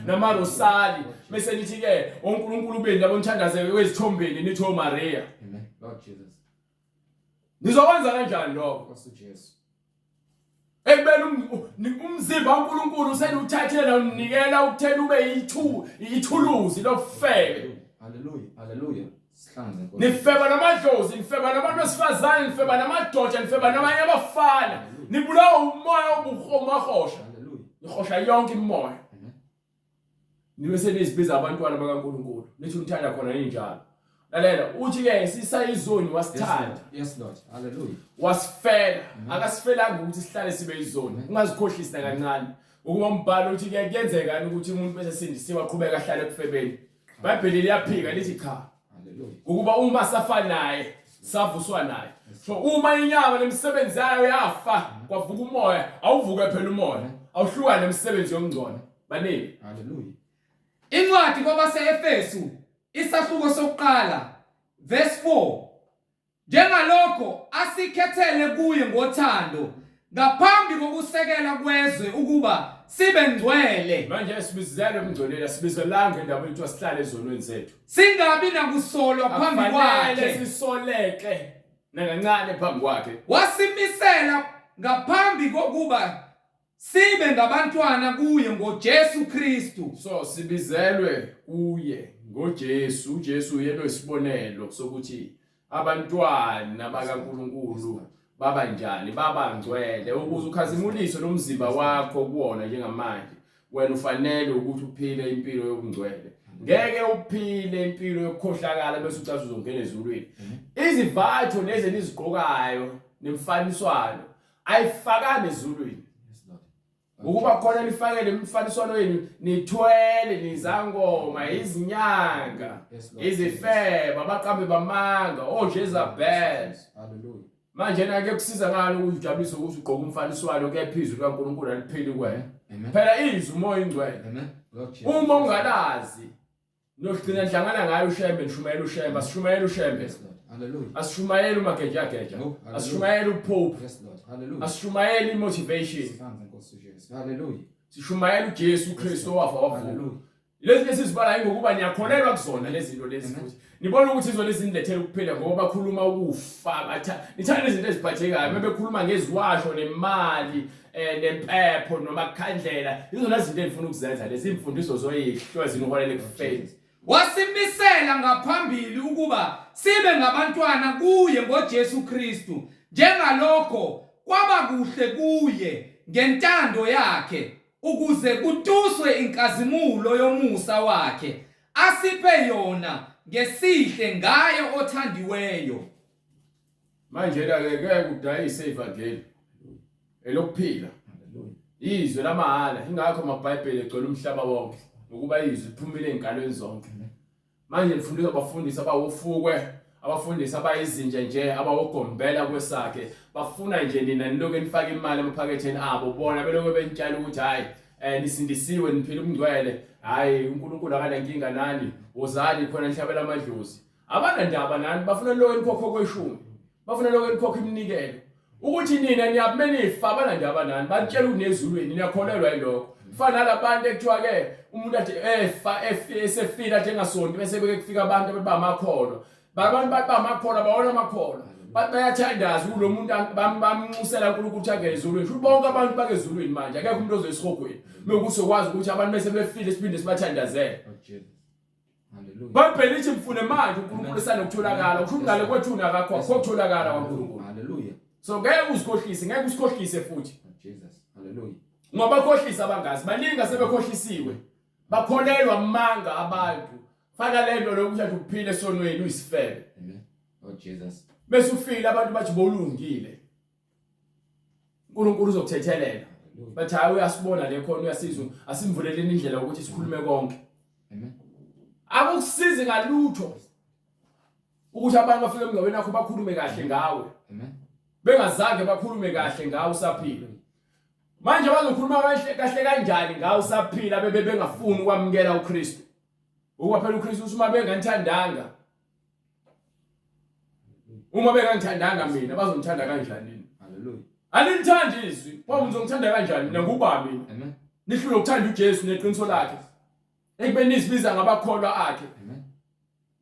namarosali bese nithi ke uNkulunkulu beni labo nithandazeke kwezithombeni nithi Maria amen Lord Jesus nizokwenza kanjani lokho Pastor Jesus ekubeni umzimba kaNkulunkulu usenuthathela unikela ukuthela ube ithuluzi lokufebe hallelujah sihlanze Nkosi nifeba namadlozi nifeba nabantu besifazane nifeba namadoda nifeba nabanye abafana nibulawa umoya obukhomahosha nikhosha yonke imimoya nibe senizibiza abantwana bakaNkulunkulu nithi unithanda khona ninjalo lalela uthi ke sisayizoni wasithanda yes Lord hallelujah wasifela akasifelanga ukuthi sihlale sibe izoni ungazikhohlisa kancane ukuba umbhalo uthi ke kuyenzeka ukuthi umuntu bese sindisiwa aqhubeka ahlale kufebeni iBhayibheli liyaphika lithi cha hallelujah ukuba uma safa naye savuswa naye so uma inyama lemisebenzi yayo yafa kwavuka umoya awuvuke phela umoya awuhlukane nemisebenzi yomngcwele banini hallelujah incwadi kwabaseEfesu isahluko sokuqala verse 4 njengalokho asikhethele kuye ngothando ngaphambi kokusekela kwezwe ukuba sibe ngcwele manje sibizele umngcwele sibizelanga indaba yethu asihlale ezonweni zethu singabi nakusolwa phambi kwakhe sisoleke nakancane phambi kwakhe wasimisela ngaphambi kokuba sibe ngabantwana kuye ngoJesu Kristu so sibizelwe kuye ngoJesu uJesu uyena isibonelo sokuthi abantwana bakaNkulunkulu baba njani baba ngcwele ukuze ukhazimuliso lomzimba wakho kuona njengamanje wena ufanele ukuthi uphile impilo yobungcwele ngeke uphile impilo yokukhohlakala bese ucaza uzongena ezulwini izivatho lezi nizigqokayo nemfaniswano ayifakane ezulwini ukuba khona nifakele imfaniswano yenu nithwele nizangoma izinyanga izifeba abaqambe bamanga oJezebel hallelujah manje nake kusiza ngalo ukuthi ujabulise ukuthi ugqoka umfaniswano kephezulu kaNkulunkulu aliphili kuwena amen phela izwi umoya ingcwele amen Lord Jesus uma ungalazi nogcina dlangana ngayo ushembe nishumayela ushembe asishumayela ushembe hallelujah asishumayela umagejageja asishumayela upope yes Lord hallelujah asishumayela motivation sihlanze Nkosi Jesus hallelujah sishumayela uJesu Kristu wafa lezi sizibala ngokuba niyakholelwa kuzona lezi zinto lezi futhi nibona ukuthi izona ezinilethela ukuphila ngoba bakhuluma ukufa nithanda izinto eziphathekayo bebekhuluma ngeziwasho nemali nempepho noma khandlela izona izinto ezifuna ukuzenza lezi imfundiso zoyihlwa zinoholele kufeni wasimisela ngaphambili ukuba sibe ngabantwana kuye ngoJesu Kristu njengalokho kwaba kuhle kuye ngentando yakhe ukuze kutuswe inkazimulo yomusa wakhe asiphe yona ngesihle ngaye othandiweyo manje ke kudayisa ivangeli elokuphila izwe lamahala ingakho amaBhayibheli egcwele umhlaba wonke ukuba izwi liphumile enkalweni zonke manje lifundisa abafundisi abawufukwe abafundisi abayizinje nje abawogombela kwesakhe bafuna nje nina niloke nifaka imali emaphaketheni abo bona beloke bentshela ukuthi hayi nisindisiwe niphila umngcwele hayi uNkulunkulu akanankinga nani wozani khona nihlabela amadlozi abanandaba nani bafuna loke nikhokho kweshumi bafuna loke nikhokho iminikelo ukuthi nina niyabumenifa abanandaba nani batshela unezulweni niyakholelwa yilokho fana labantu ekuthiwa ke umuntu athi esefila athi engasonto bese kufika abantu abamakholwa abantu babamakholwa bawona amakholwa bayathandaza kulo muntu bamnxusela uNkulunkulu ukuthi angene ezulwini futhi bonke abantu bake ezulwini manje akekho umuntu ozoyisihogweni mekusokwazi ukuthi abantu bese befile siphinde sibathandazele hallelujah baBhayibheli lithi mfune manje uNkulunkulu esana ukutholakala ukuthi ngale kwethuna akakho ukutholakala kwaNkulunkulu hallelujah so ngeke usikhohlise futhi Jesus hallelujah ngoba bakhohlisa abangazi baningi asebekhohlisiwe bakholelwa amanga abantu fana lento lokuthi ukuphila esonweni uyisifebe. Amen. Oh Jesus. Bese ufika abantu bathi bolungile. uNkulunkulu uzokuthethelela. Bathi hayi uyasibona le khona uyasizwa asimvuleleni indlela ukuthi sikhulume konke. Amen. Akukusizi ngalutho ukuthi abantu bafike emngcwabeni wakho bakhulume kahle ngawe. Amen. Bengazange bakhulume kahle ngawe usaphila. Manje bazokhuluma kahle kanjani ngawe usaphila bengafuni ukwamukela uKristu. Ukuba phela uKristu uma benganthandanga. Uma benganthandanga mina bazongithanda kanjani? Hallelujah. Anilithandi izwi. Pho ngizongithanda kanjani mina kuba mina? Amen. Nihlule ukuthanda uJesu neqiniso lakhe. Ekubeni isibiza ngabakholwa akhe. Amen.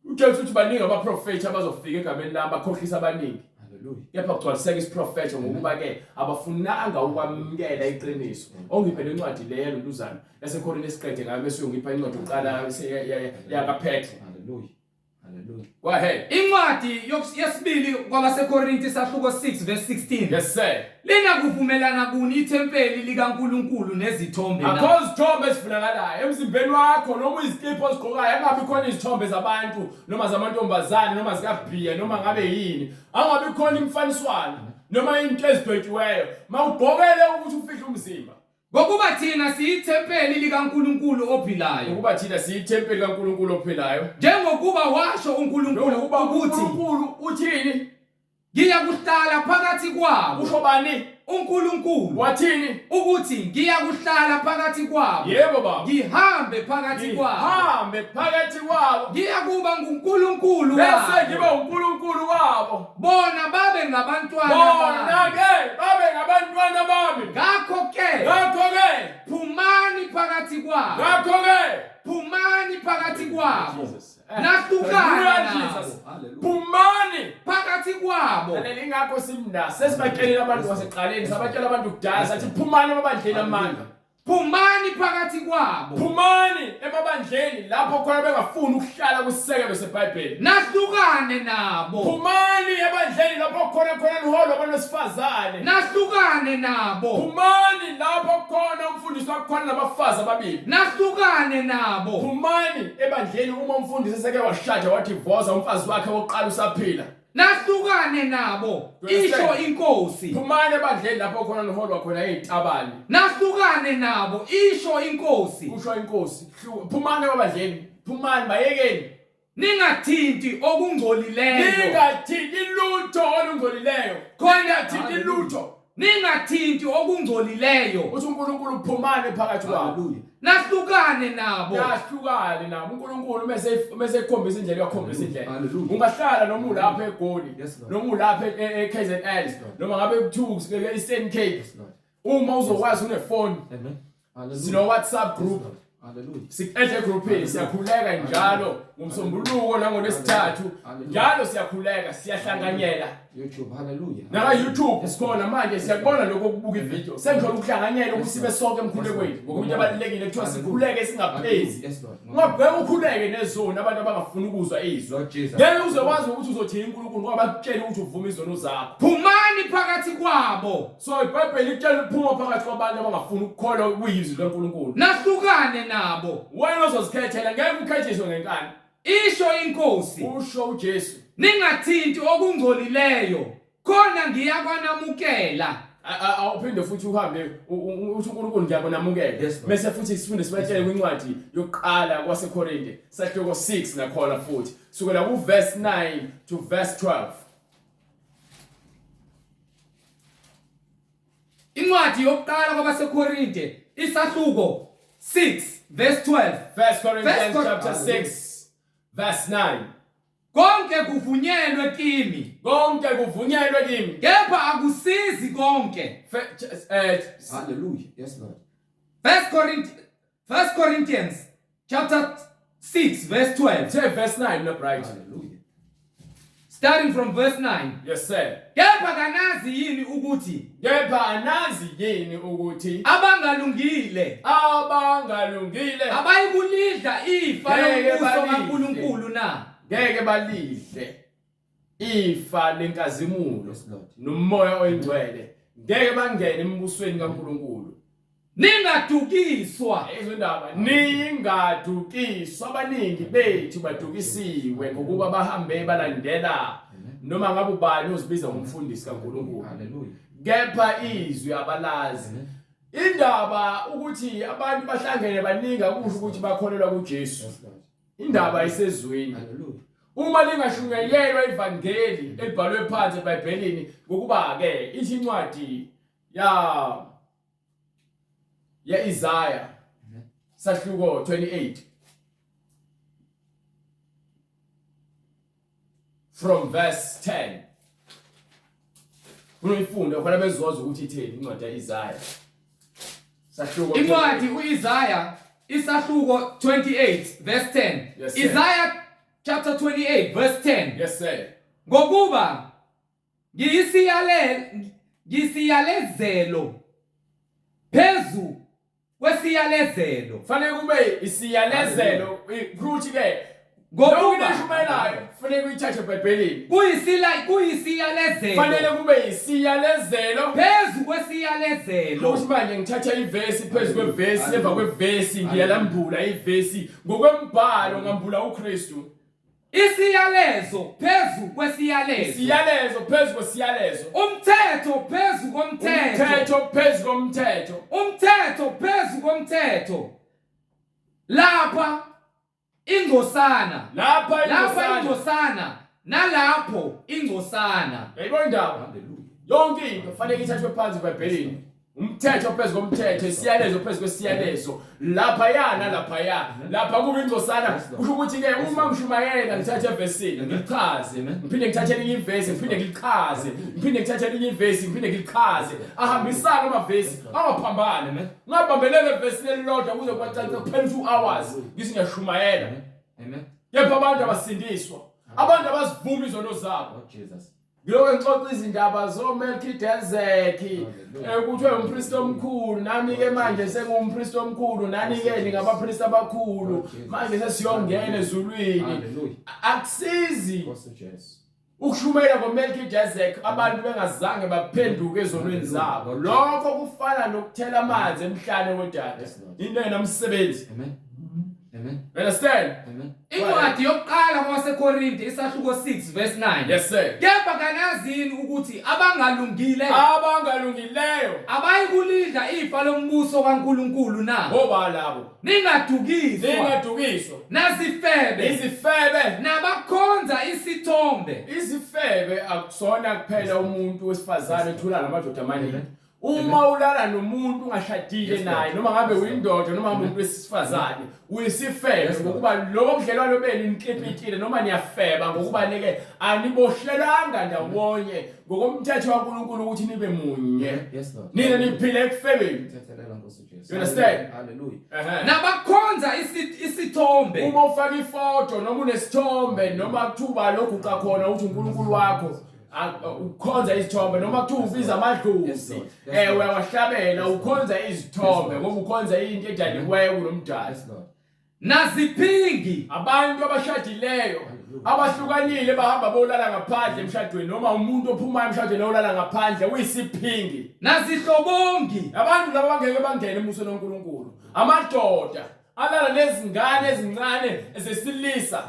uJesu uthi baningi abaprofeti abazofika egameni lami bakhohlisa abaningi. Hallelujah. Kepha kugcwaliseka isiprofethi ngokuba ke abafunanga ukwamukela iqiniso. Ongiphe lencwadi leyo lutuzana yaseKorinte esiqede ngayo bese uyongipha incwadi yokuqala yakaPetro. Hallelujah. Hallelujah. Go ahead. Incwadi yesibili kwabaseKorinte sahluko 6 verse 16. Yes sir. Lina kuvumelana kuni ithempeli likaNkulunkulu nezithombe na? Akho izithombe ezifunakalayo emzimbeni wakho noma izikipho ozigqokayo angabe khona izithombe zabantu noma zamantombazane noma zikabhiya noma ngabe yini. Angabe khona imfaniswano noma into ezidwetshiweyo. Mawugqokele ukuthi ufihle umzimba. Ngokuba thina siyithempeli likaNkulunkulu ophilayo. Ukuba thina siyithempeli kaNkulunkulu ophilayo. Njengokuba washo uNkulunkulu ukuthi uNkulunkulu uthini? Ngiyakuhlala phakathi kwabo. Usho bani? uNkulunkulu wathini? Ukuthi ngiyakuhlala phakathi kwabo. Yebo baba. Ngihambe phakathi kwabo. Ngihambe phakathi kwabo. Ngiyakuba nguNkulunkulu wabo. Bese ngiba uNkulunkulu wabo. Bona babe ngabantwana Bona bami. ke babe ngabantwana bami. Ngakho-ke phumani phakathi kwabo. Phumani phakathi kwabo. Nahlukana nabo. Phumani phakathi kwabo. Lalela ingakho simna sesibatshelela abantu waseqaleni sabatshela abantu kudala sathi phumani emabandleni amandla. Phumani phakathi kwabo. Phumani emabandleni lapho khona bengafuni ukuhlala kusisekelo seBhayibheli. Nahlukane nabo. Phumani ebandleni lapho khona liholo abanosifazane. Nahlukane nabo. Phumani lapho khona umfundisi wakhona nabafazi ababili. Nahlukane nabo. Phumani ebandleni uma umfundisi eseke washada wadivorce umfazi wakhe oqala usaphila. Nahlukane nabo. Isho inkosi. Phumani ebandleni lapho khona liholo wakhona ezitabani. Nahlukane nabo. Isho inkosi. Usho inkosi. Phumani ebandleni. Phumani bayekeni. Ningathinti okungcolileyo. Ningathinti lutho olungcolileyo. Ningathinti lutho. Ningathinti okungcolileyo. Uthi uNkulunkulu phumani phakathi kwabo. Nahlukane nabo. Nahlukane nabo. uNkulunkulu mase ekhombisa indlela yakhombisa indlela. Ungahlala noma ulapha eGoli, noma ulapha eKZN, noma ngabe eTuks, eStern Cape. Uma uzokwazi unefone. Sino WhatsApp group. Sikhethe groupini siyakhuleka njalo ngomsombuluko nangoLwesithathu njalo siyakhuleka siyahlanganyela YouTube. Hallelujah. Na YouTube sikhona manje siyakubona lokho ukubuka ivideo senjalo ukuhlanganyela ukuthi sibe sonke emkhulekweni ngokuthi abalulekile kuthiwa sikhuleke singaphezi ungabheka ukhuleke nezona abantu abangafuni ukuzwa izwi ngeke uzokwazi ukuthi uzothini uNkulunkulu ngoba bakutshela ukuthi uvuma izono zakho. Phumani phakathi kwabo. So iBhayibheli litshela ukuphuma phakathi kwabantu abangafuni ukukholwa kuyizwi likaNkulunkulu. Nahlukane nabo. Wena uzozikhethela ngeke ukhethiswe ngenkani. Isho inkosi. Usho uJesu. Ningathinti okungcolileyo khona ngiyakwanamukela. Awuphinde futhi uhambe uthi uNkulunkulu ngiyakonamukela. Bese futhi sifunde sibatshele kwincwadi yokuqala kwaseKorinte sahloko 6 nakhona futhi sukela ku verse 9 to verse 12. Incwadi yokuqala kwabaseKorinte isahluko 6 verse 12. 1 Corinthians chapter 6 verse 9. Konke kuvunyelwe kimi. Konke kuvunyelwe kimi. Kepha akusizi konke. Hallelujah. Yes Lord. 1 Corinthians chapter 6 verse 12. Say verse 9 no right. Hallelujah. Starting from verse 9. Yes sir. Kepha kanazi yini ukuthi? Kepha anazi yini ukuthi abangalungile abayikulidla ifa lombuso kaNkulunkulu na? Ngeke balidle ifa lenkazimulo nomoya oyingcwele. Ngeke bangene embusweni kaNkulunkulu. ningadukiswa. Izindaba ningadukiswa. Abaningi bethu badukisiwe ngokuba bahambe balandela noma ngabe ubani uzibiza ngumfundisi kaNkulunkulu. Hallelujah. Kepha izwi abalazi. Indaba ukuthi abantu bahlangene baninga kusho ukuthi bakholelwa kuJesu. Indaba isezweni. Hallelujah. Uma lingashunyayelwa ivangeli elibhalwe phansi eBhayibhelini ngokuba ke ithi incwadi ya Isaiah sahluko 28 from verse 10. Unoyifunda khona bezozwa ukuthi itheni incwadi ya Isaiah. Sahluko Incwadi uIsaiah isahluko 28 verse 10. Yes, sir. Isaiah chapter 28 verse 10. Yes sir. Ngokuba ngisiyalezelo phezu kwesiyalezelo. Fanele kube isiyalezelo ukuthi ke Ngokuba ngokuneshumayelayo fanele uyithathe eBhayibhelini. Kuyisiyalezelo Fanele kube isiyalezelo phezu kwesiyalezelo. ukuthi manje ngithatha ivesi phezu kwevesi emva kwevesi ngiyalambula ivesi ngokwembhalo ngambula uKristu. Isiyalezo phezu kwesiyalezo. Isiyalezo phezu kwesiyalezo. Umthetho phezu komthetho. Umthetho phezu komthetho. Umthetho phezu komthetho. Lapha ingcosana. Lapha ingcosana. Nalapho ingcosana. Yayibona indaba. Yonke into fanele ithathwe phansi eBhayibhelini. Umthetho phezu komthetho, isiyalezo phezu kwesiyalezo. Lapha yana lapha kube ingcosana. Kusho ukuthi ke uma ngishumayela ngithathe evesini ngichaze, ngiphinde ngithathe elinye ivesi ngiphinde ngichaze, ngiphinde ngithathe elinye ivesi ngiphinde ngichaze. Ahambisana amavesi, awaphambane. Ngabambelele evesini elilodwa kuze kwacaca kuphela 2 hours ngithi ngiyashumayela. Amen. Yepha abantu abasindiswa. Abantu abazivuma izono zabo. Jesus. Ngiloko ngixoxa izindaba zoMelkizedeki ukuthi umpriest omkhulu nami ke manje sengumpriest omkhulu nani ke ningabapriest abakhulu manje sesiyongena ezulwini. Akusizi ukushumayela ngoMelkizedeki abantu bengazange baphenduke ezonweni zabo. Lokho kufana nokuthela amanzi emhlane wedada. Into enamsebenzi. Amen. Amen. Understand? Amen. Incwadi yokuqala kwaseKorinte isahluko 6 verse 9. Yes sir. Kepha kanazini ukuthi abangalungileyo abayikulidla ifa lombuso kaNkulunkulu na. Ngoba labo ningadukiswa nazifebe nabakhonza isithombe. Izifebe akusona kuphela umuntu wesifazane ethula namadoda amaningi. Uma ulala nomuntu ungashadile naye noma ngabe uyindoda noma ngabe umuntu wesifazane uyisifebe ngokuba lokho budlelwano beni niklipitile noma niyafeba ngokuba neke anibohlelanga ndawonye ngokomthetho kaNkulunkulu ukuthi nibe munye. Nina niphile ekufebeni. You understand? Hallelujah. Nabakhonza isithombe. Uma ufaka ifoto noma unesithombe noma kuthuba loguqa khona ukuthi uNkulunkulu wakho ukhonza izithombe noma kuthiwa ubiza amadlozi uyawahlabela ukhonza izithombe ngoba ukhonza into edaliweyo kunomdali. Naziphingi abantu abashadileyo abahlukanile bahamba bolala ngaphandle emshadweni noma umuntu ophumayo emshadweni olala ngaphandle uyisiphingi. Nazihlobongi abantu laba bangeke bangene emusweni kaNkulunkulu. Amadoda alala nezingane ezincane ezesilisa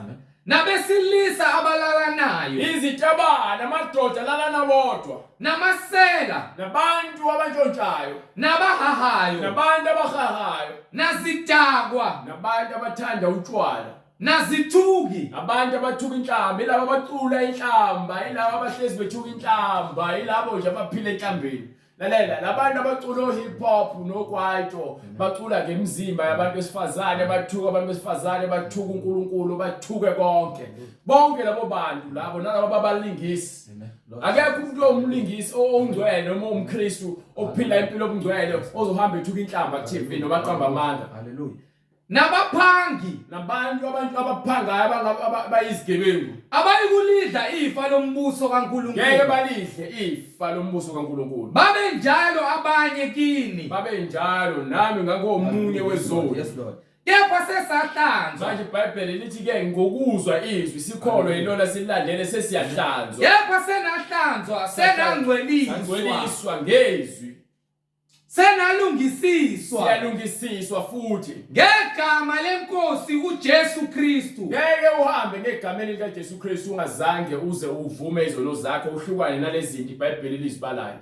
nabesilisa abalalanayo. Izitabana amadoda alala bodwa. Namasela nabantu abantshontshayo nabahahayo nabantu abahahayo nazidakwa nabantu abathanda utshwala nazithuki abantu abathuka inhlamba ilabo abacula inhlamba ilabo abahlezi bethuka inhlamba ilabo nje abaphila enhlambeni. Lalela labantu abacula hip hop nokwaito bacula ngemizimba yabantu besifazane bathuka abantu besifazane bathuka uNkulunkulu bathuke konke bonke labo bantu labo nalabo abalingisi. Akekho umuntu omlingisi ongcwele noma umKristu ophila impilo obungcwele ozohamba ethuka inhlamba ku TV noma aqamba amanga. Hallelujah. Nabaphangi nabantu abaphangayo abayizigebengu abayikulidla ifa lombuso kaNkulunkulu. Ngeke balidle ifa lombuso kaNkulunkulu. Babe njalo abanye kini. Babe njalo nami ngakomunye wezoni. Yes Lord. Kepha sesahlanzwa. Manje iBhayibheli lithi ke ngokuzwa izwi sikholo yilona silandele sesiyahlanzwa. Kepha senahlanzwa senangcweliswa ngezwi. senalungisiswa siyalungisiswa futhi ngegama lenkosi uJesu Kristu. ngeke uhambe ngegameni likaJesu Kristu ungazange uze uvume izono zakho uhlukane nalezi zinto iBhayibheli lizibalayo.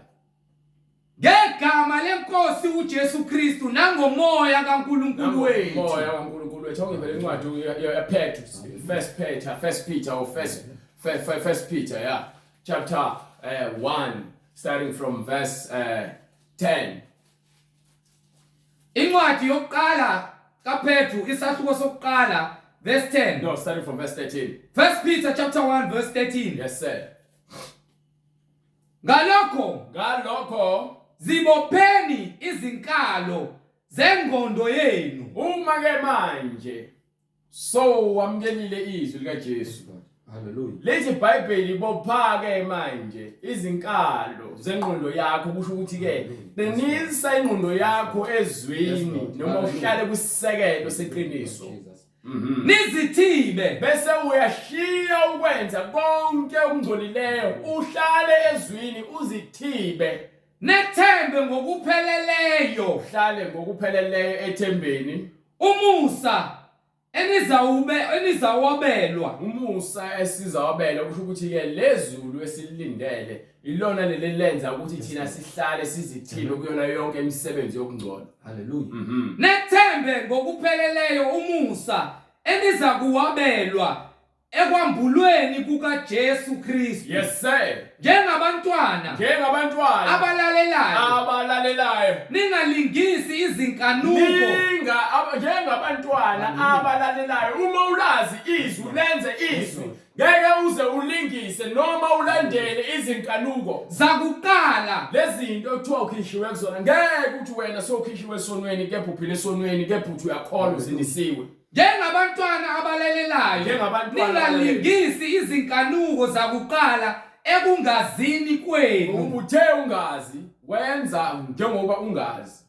Ngegama lenkosi uJesu Kristu nangomoya kaNkulunkulu wethu. Moya kaNkulunkulu wethu awungivele incwadi yaPeter, First Peter, yeah, chapter 1 starting from verse 10. Incwadi yokuqala kaPetru isahluko sokuqala verse 10. No, starting from verse 13. First Peter chapter 1 verse 13. Yes sir. Ngalokho zibopheni izinkalo zengqondo yenu. Uma ke manje so wamkelile izwi likaJesu. Hallelujah. Lethi iBhayibheli bopha ke manje izinkalo zengqondo yakho kusho ukuthi ke qinisa ingqondo yakho ezwini noma uhlale kusisekelo seqiniso. Nizithibe bese uyashiya ukwenza konke okungcolileyo uhlale ezwini uzithibe. nethembe ngokupheleleyo. Uhlale ngokupheleleyo ethembeni. Umusa enizawabelwa. Umusa esizawabelwa kusho ukuthi ke lezulu esilindele ilona lenza ukuthi thina sihlale sizithibe kuyona yonke imisebenzi yokungcola. Hallelujah. Nethembe ngokupheleleyo umusa enizakuwabelwa ekwambulweni kukaJesu Kristu. Yes sir. Njengabantwana abalalelayo ningalingisi izinkanuko. Njengabantwana abalalelayo uma ulazi izwi lenze izwi ngeke uze ulingise noma ulandele izinkanuko zakuqala lezinto ekuthiwa ukhishiwe kuzona. Ngeke uthi wena sokhishiwe esonweni kepha uphile esonweni kepha uthi uyakholwa uzindisiwe. Njengabantwana abalalelayo ningalingisi izinkanuko zakuqala ekungazini kwenu. Uthe ungazi wenza njengoba ungazi.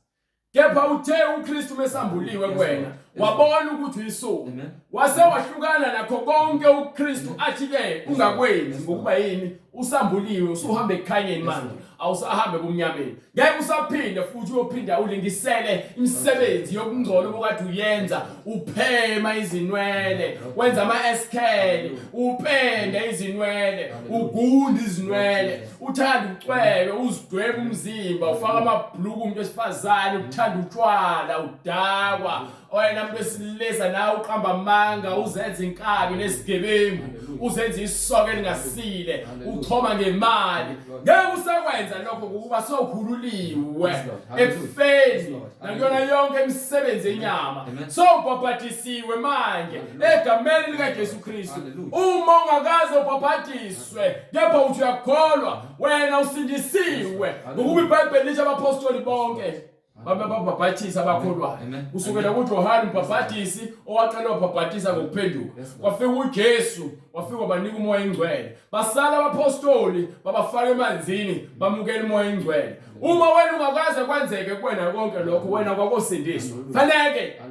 Kepha uthe uKristu mesambuliwe kuwena wabona ukuthi uyisoni. Wase wahlukana nakho konke uKristu athi ke ungakwenzi ngokuba yini usambuliwe usuhamba ekhanyeni manje awusahambe kumnyameni. Ngeke usaphinde futhi uyophinda ulingisele imisebenzi yokungcola obukade uyenza. Uphema izinwele, wenza ama-SKL, upende izinwele, ugunda izinwele, uthanda ucwebe, uzidwebe umzimba, ufaka amabhluku umuntu wesifazane, uthanda utshwala, udakwa. Wena muntu wesilisa nawe uqamba amanga, uzenza inkabi nesigebengu, uzenza isoka elingasile, uchoma ngemali. Ngeke usakwenza lokho ngokuba sowukhululiwe ekufeni nakuyona yonke imisebenzi yenyama. Sowubhabhatisiwe manje egameni likaJesu Kristu. Uma ungakaze ubhabhatiswe kepha uthi uyakholwa wena usindisiwe ngokuba iBhayibheli lithi abapostoli bonke bababhabhathisa abakholwayo. Kusukela kuJohane umbhabhathisi owaqala ukubhabhathisa ngokuphenduka. Kwafika uJesu wafika banika umoya engcwele. Basala abapostoli babafaka emanzini bamukela umoya engcwele. Uma wena ungakaze kwenzeke kuwena konke lokho wena kwakosindiswa. Fanele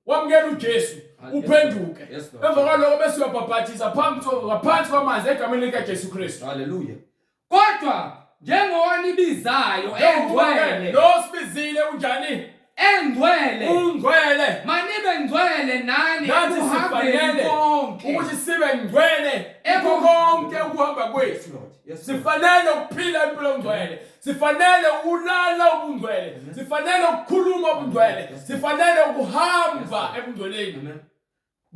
wamukela uJesu uphenduke. Emva kwalokho bese uyabhabhathisa ngaphansi kwamanzi egameni likaJesu Kristu. Hallelujah. Kodwa njengowanibizayo engcwele lo sibizile unjani engcwele ungcwele manibe ngcwele nani ukuhambeni konke ukuthi sibe ngcwele konke ukuhamba kwethu. Sifanele ukuphila impilo engcwele, sifanele ukulala ubungcwele, sifanele ukukhuluma ubungcwele, sifanele ukuhamba ebungcweleni.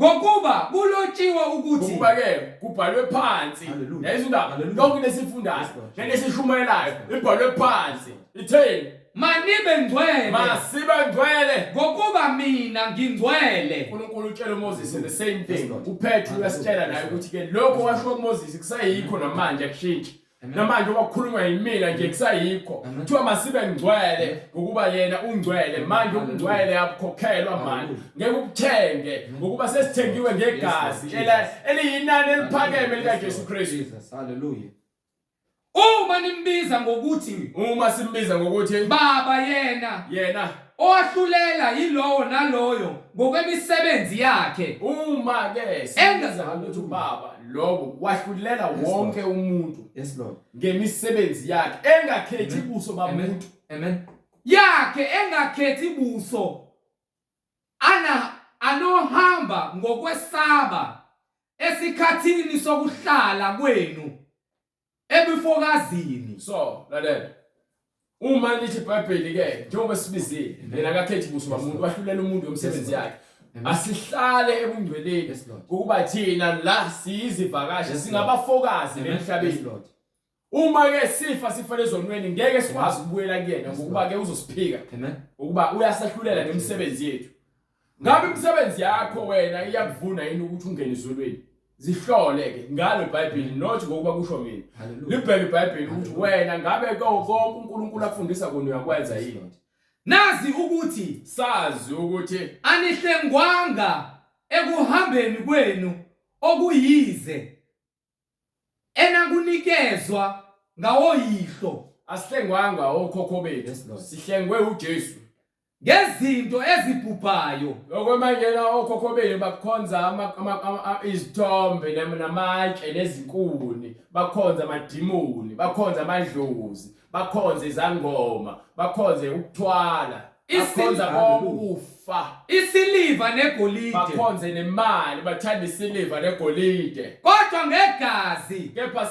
Ngokuba kulotshiwe ukuthi ukuba ke kubhalwe phansi yayizindaba lonke lesifundayo nesishumayelayo ibhalwe phansi itheni manibe ngcwele masibe ngcwele ngokuba mina ngingcwele. uNkulunkulu utshela uMoses the same thing. uPetru uyasitshela naye ukuthi ke lokho washo uMoses kusayikho namanje akushintshi. Namanje wakhuluma yimina nje kusayikho. Kuthiwa masibe ngcwele ngokuba yena ungcwele. Manje ungcwele yakhokhelwa manje. Ngeke ukuthenge ngokuba sesithengiwe ngegazi eliyinani eliphakeme likaJesu Kristu. Hallelujah. Uma simbiza ngokuthi Baba yena owahlulela yilowo naloyo ngokwemisebenzi yakhe. Uma ke simbiza ukuthi Baba lobo wahlulela wonke umuntu. Yes Lord. Ngemisebenzi yakhe engakhethi ubuso bamuntu. Amen. yakhe engakhethi buso anohamba ngokwesaba esikhathini sokuhlala kwenu ebufokazini. So lalela uma lithi iBhayibheli ke njengoba sibizile yena akakhethi buso bamuntu wahlulela umuntu umsebenzi yakhe asihlale ebungcweleni ukuba thina la siyizivakashi singabafokazi emhlabeni. Uma ke sifa sifele ezonweni ngeke sikwazi ukubuyela kuyena ngokuba ke uzosiphika ukuba uyasahlulela nemisebenzi yethu. Ngabe imisebenzi yakho wena iyakuvuna yini ukuthi ungene ezonweni? Zihlole ke ngalo iBhayibheli nothi ngokuba kusho mina. Libheke iBhayibheli ukuthi wena ngabe konke uNkulunkulu akufundisa kona uyakwenza yini? Nazi ukuthi sazi ukuthi anihlengwanga ekuhambeni kwenu okuyize enakunikezwa ngawoyihlo. Asihlengwanga okhokho bethu, sihlengwe uJesu ngezinto ezibhubhayo. Okwamanje la okhokho bethu bakhonza izithombe namatshe nezinkuni, bakhonza amadimoni, bakhonza amadlozi, bakhonza izangoma, bakhonze ukuthwala, bakhonza ukufa, isiliva negolide, bakhonze nemali, bathanda isiliva negolide. Kodwa ngegazi kepha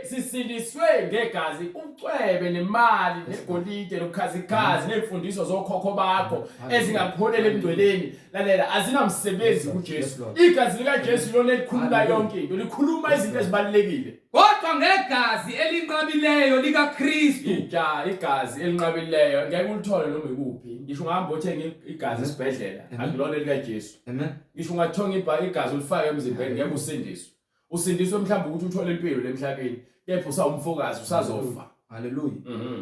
sisindiswe ngegazi, ucwebe nemali negolide nokukhazikhazi nemfundiso zokhokho bakho ezingakholelwa emngcweleni. Lalela azinamsebenzi kuJesu. Igazi likaJesu lona likhuluma yonke into, likhuluma izinto ezibalekile. Kodwa ngegazi elinqabileyo likaKristu. Igazi elinqabileyo ngeke ulithole noma ikuphi. Ngisho ngihamba othenga igazi esibhedlela akulona likaJesu. Ngisho ungathonga igazi ulifake emzimbeni ngeke usindiswe. Usindiswe mhlawumbe ukuthi uthole impilo lemhlabeni, kepha usawumfokazi usazofa. Haleluya.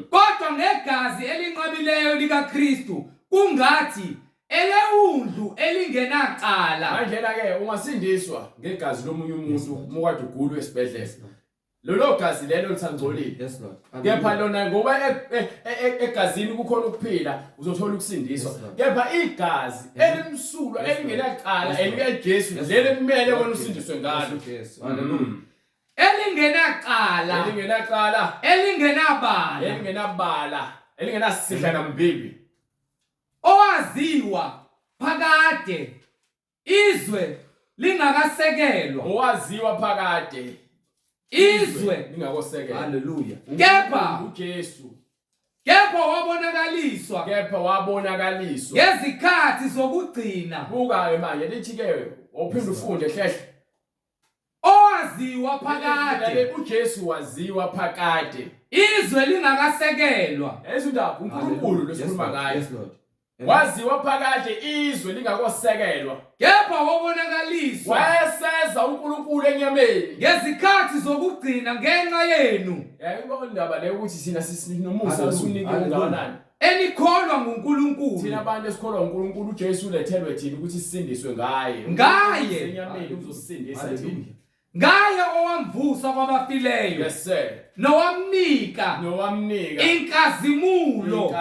Kodwa ngegazi elinqabileyo likaKristu kungathi elewundlu elingenacala. Manjena ke ungasindiswa ngegazi lomunye umuntu mukade ugulwe esibhedlela. Lolo gazi lelo lithangcolile. Kepha lona ngoba egazini kukhona ukuphila uzothola ukusindiswa. Kepha igazi elimsulwa elingenacala elikaJesu lelo kumele wena usindiswe ngalo. Haleluya. Elingenacala, elingenabala, elingenasidla nambibi. Owaziwa phakade izwe lingakasekelwa. Owaziwa phakade izwe lingakosekelwa. Haleluya. Kepha uJesu wabonakaliswa ngezikhathi zokugcina. Buka manje lithi ke uphinde ufunde hlehle. Owaziwa phakade, uJesu waziwa phakade izwe lingakasekelwa. Ezindaba uNkulunkulu lesikhuluma ngaye. Waziwa phakade izwe lingakosekelwa. Kepha wabonakaliswa wayeseza uNkulunkulu enyameni ngezikhathi zokugcina ngenxa yenu. Yayibona indaba le ukuthi sina sisinomusa usunike ungakanani. Enikholwa nguNkulunkulu. Thina abantu esikholwa nguNkulunkulu uJesu ulethelwe thina ukuthi sisindiswe ngaye. Ngaye enyameni uzosindisa thina. Ngaye owamvusa kwabafileyo. Yes sir. Nowamnika inkazimulo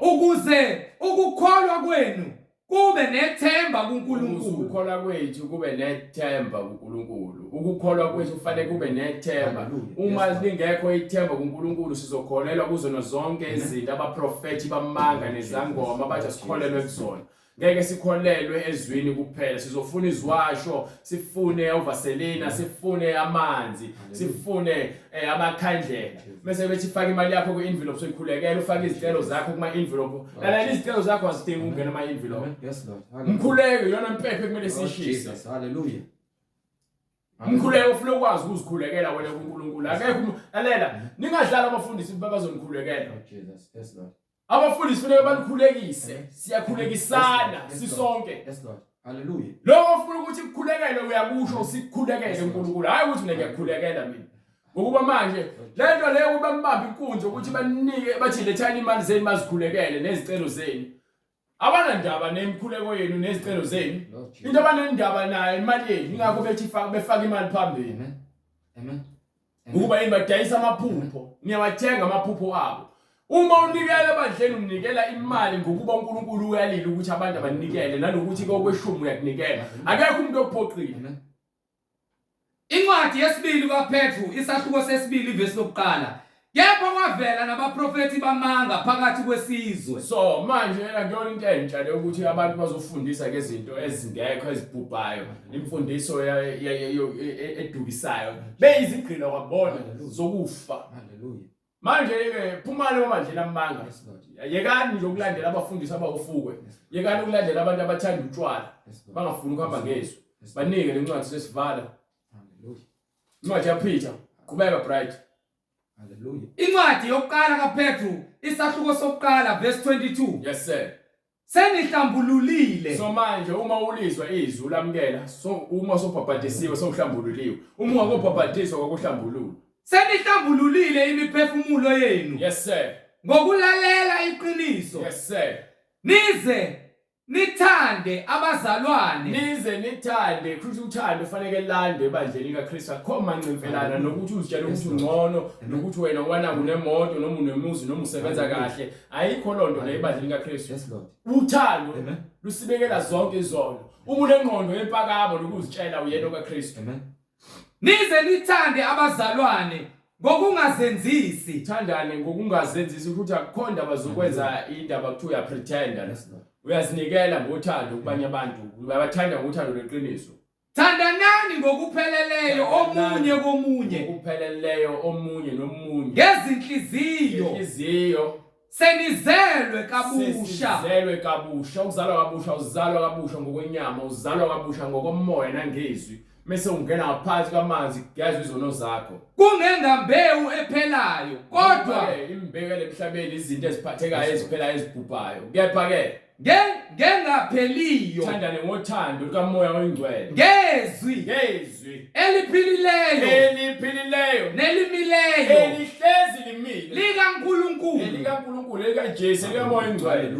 ukuze ukukholwa kwenu kube nethemba kuNkulunkulu. Ukukholwa kwethu kube nethemba kuNkulunkulu. Ukukholwa kwethu kufanele kube nethemba. Uma lingekho ithemba kuNkulunkulu sizokholelwa kuzona zonke izinto abaprofeti bamanga nezangoma bathi sikholelwe kuzona. Ngeke sikholelwe ezwini kuphela, sizofuna izwasho, sifune uvaselina, sifune amanzi, sifune amakhandlela. Bese bethi faka imali yakho ku-envelope soyikhulekela, ufake izicelo zakho kuma-envelope. Lalela izicelo zakho azidingi ukungena ama-envelope. Yes Lord. Umkhuleko iyona mpepho kumele siyishise. Haleluya. Umkhuleko ufuna ukwazi ukuzikhulekela wena kuNkulunkulu. Akekho lalela, ningadlala abafundisi babazonikhulekela. Jesus. Yes Lord. Abafundisi funeka banikhulekise, siyakhulekisana sisonke. Yes Lord. Haleluya. Lokho ufuna ukuthi ukukhulekele uyakusho usikhulekele uNkulunkulu. Hayi ukuthi mina ngiyakhulekela mina. Ngokuba manje lento leyo kuba mbamba inkunzi ukuthi banike bathi lethani imali zeni bazikhulekele nezicelo zenu. Abanandaba nemkhuleko yenu nezicelo zenu. Into abanendaba nayo imali yenu ingakho bethi befaka imali phambili. Amen. Ukuba yini badayisa amaphupho, niyawathenga amaphupho abo. Uma unikela ebandleni unikela imali ngokuba uNkulunkulu uyalila ukuthi abantu abanikele nanokuthi kokweshumi uyakunikela. Akekho umuntu ophoqile. Incwadi yesibili kaPetru isahluko sesibili verse lokuqala Kepha kwavela nabaprofeti bamanga phakathi kwesizwe. So manje akuyona into entsha le ukuthi abantu bazofundisa ngezinto ezingekho ezibhubhayo, imfundiso edukisayo. Beyizigqila kwabona zokufa. Hallelujah. Manje ke phumani emandleni amanga. Yekani nje ukulandela abafundisi abawufukwe. Yekani ukulandela abantu abathanda utshwala. Bangafuni ukuhamba ngezwi. Banike lencwadi sesivala. Hallelujah. Incwadi yaPeter. Qhubeka bright. Hallelujah. Incwadi yokuqala kaPetru, isahluko sokuqala verse 22. Yes sir. Senihlambululile. So manje uma ulizwa izwi ulamkela, so uma sobhabhadisiwe sohlambululiwe. Uma ungakobhabhadiswa kwakuhlambulula. Senihlambululile imiphefumulo yenu. Yes sir. Ngokulalela iqiniso. Yes sir. Nize nithande abazalwane. Nize nithande, kusho uthando ufanele landwe ebandleni kaKristu. Akho manqimfelana nokuthi uzitshela ukuthi ungcono, nokuthi wena wana kunemoto noma unemuzi noma usebenza kahle. Ayikho lonto le ebandleni kaKristu. Yes Lord. Uthando lusibekela zonke izono. Uma unengqondo yempakamo lokuzitshela uyena kaKristu. Amen. Nize nithande abazalwane ngokungazenzisi. Thandane ngokungazenzisi ukuthi akukhonda bazokwenza indaba kuthiwa uya pretender. Uyazinikela ngothando kubanye abantu. Uyabathanda ngothando leqiniso. Thandanani ngokupheleleyo omunye komunye. Ngokupheleleyo omunye nomunye. Ngezinhliziyo. Inhliziyo. Senizelwe kabusha. Senizelwe kabusha. Ukuzalwa kabusha uzalwa kabusha ngokwenyama, uzalwa kabusha ngokomoya nangezwi. Mase ungena ngaphansi kwamanzi kuyazwa izono zakho. Kungengambewu ephelayo kodwa imbekele emhlabeni izinto eziphathekayo eziphelayo ezibhubhayo. Kepha ke ngengapheliyo. Thandane ngothando lukamoya oyingcwele. Ngezwi eliphilileyo nelimileyo elihlezi limile likaNkulunkulu likaJesu likamoya oyingcwele.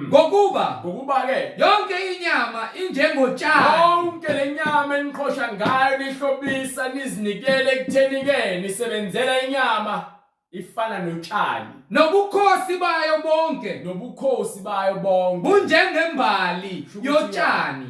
Ngokuba ke yonke inyama injengotshani. Yonke lenyama eniqhosha ngayo nihlobisa nizinikele ekutheni ke nisebenzela inyama ifana notshani. Nobukhosi bayo bonke bunjengembali yotshani.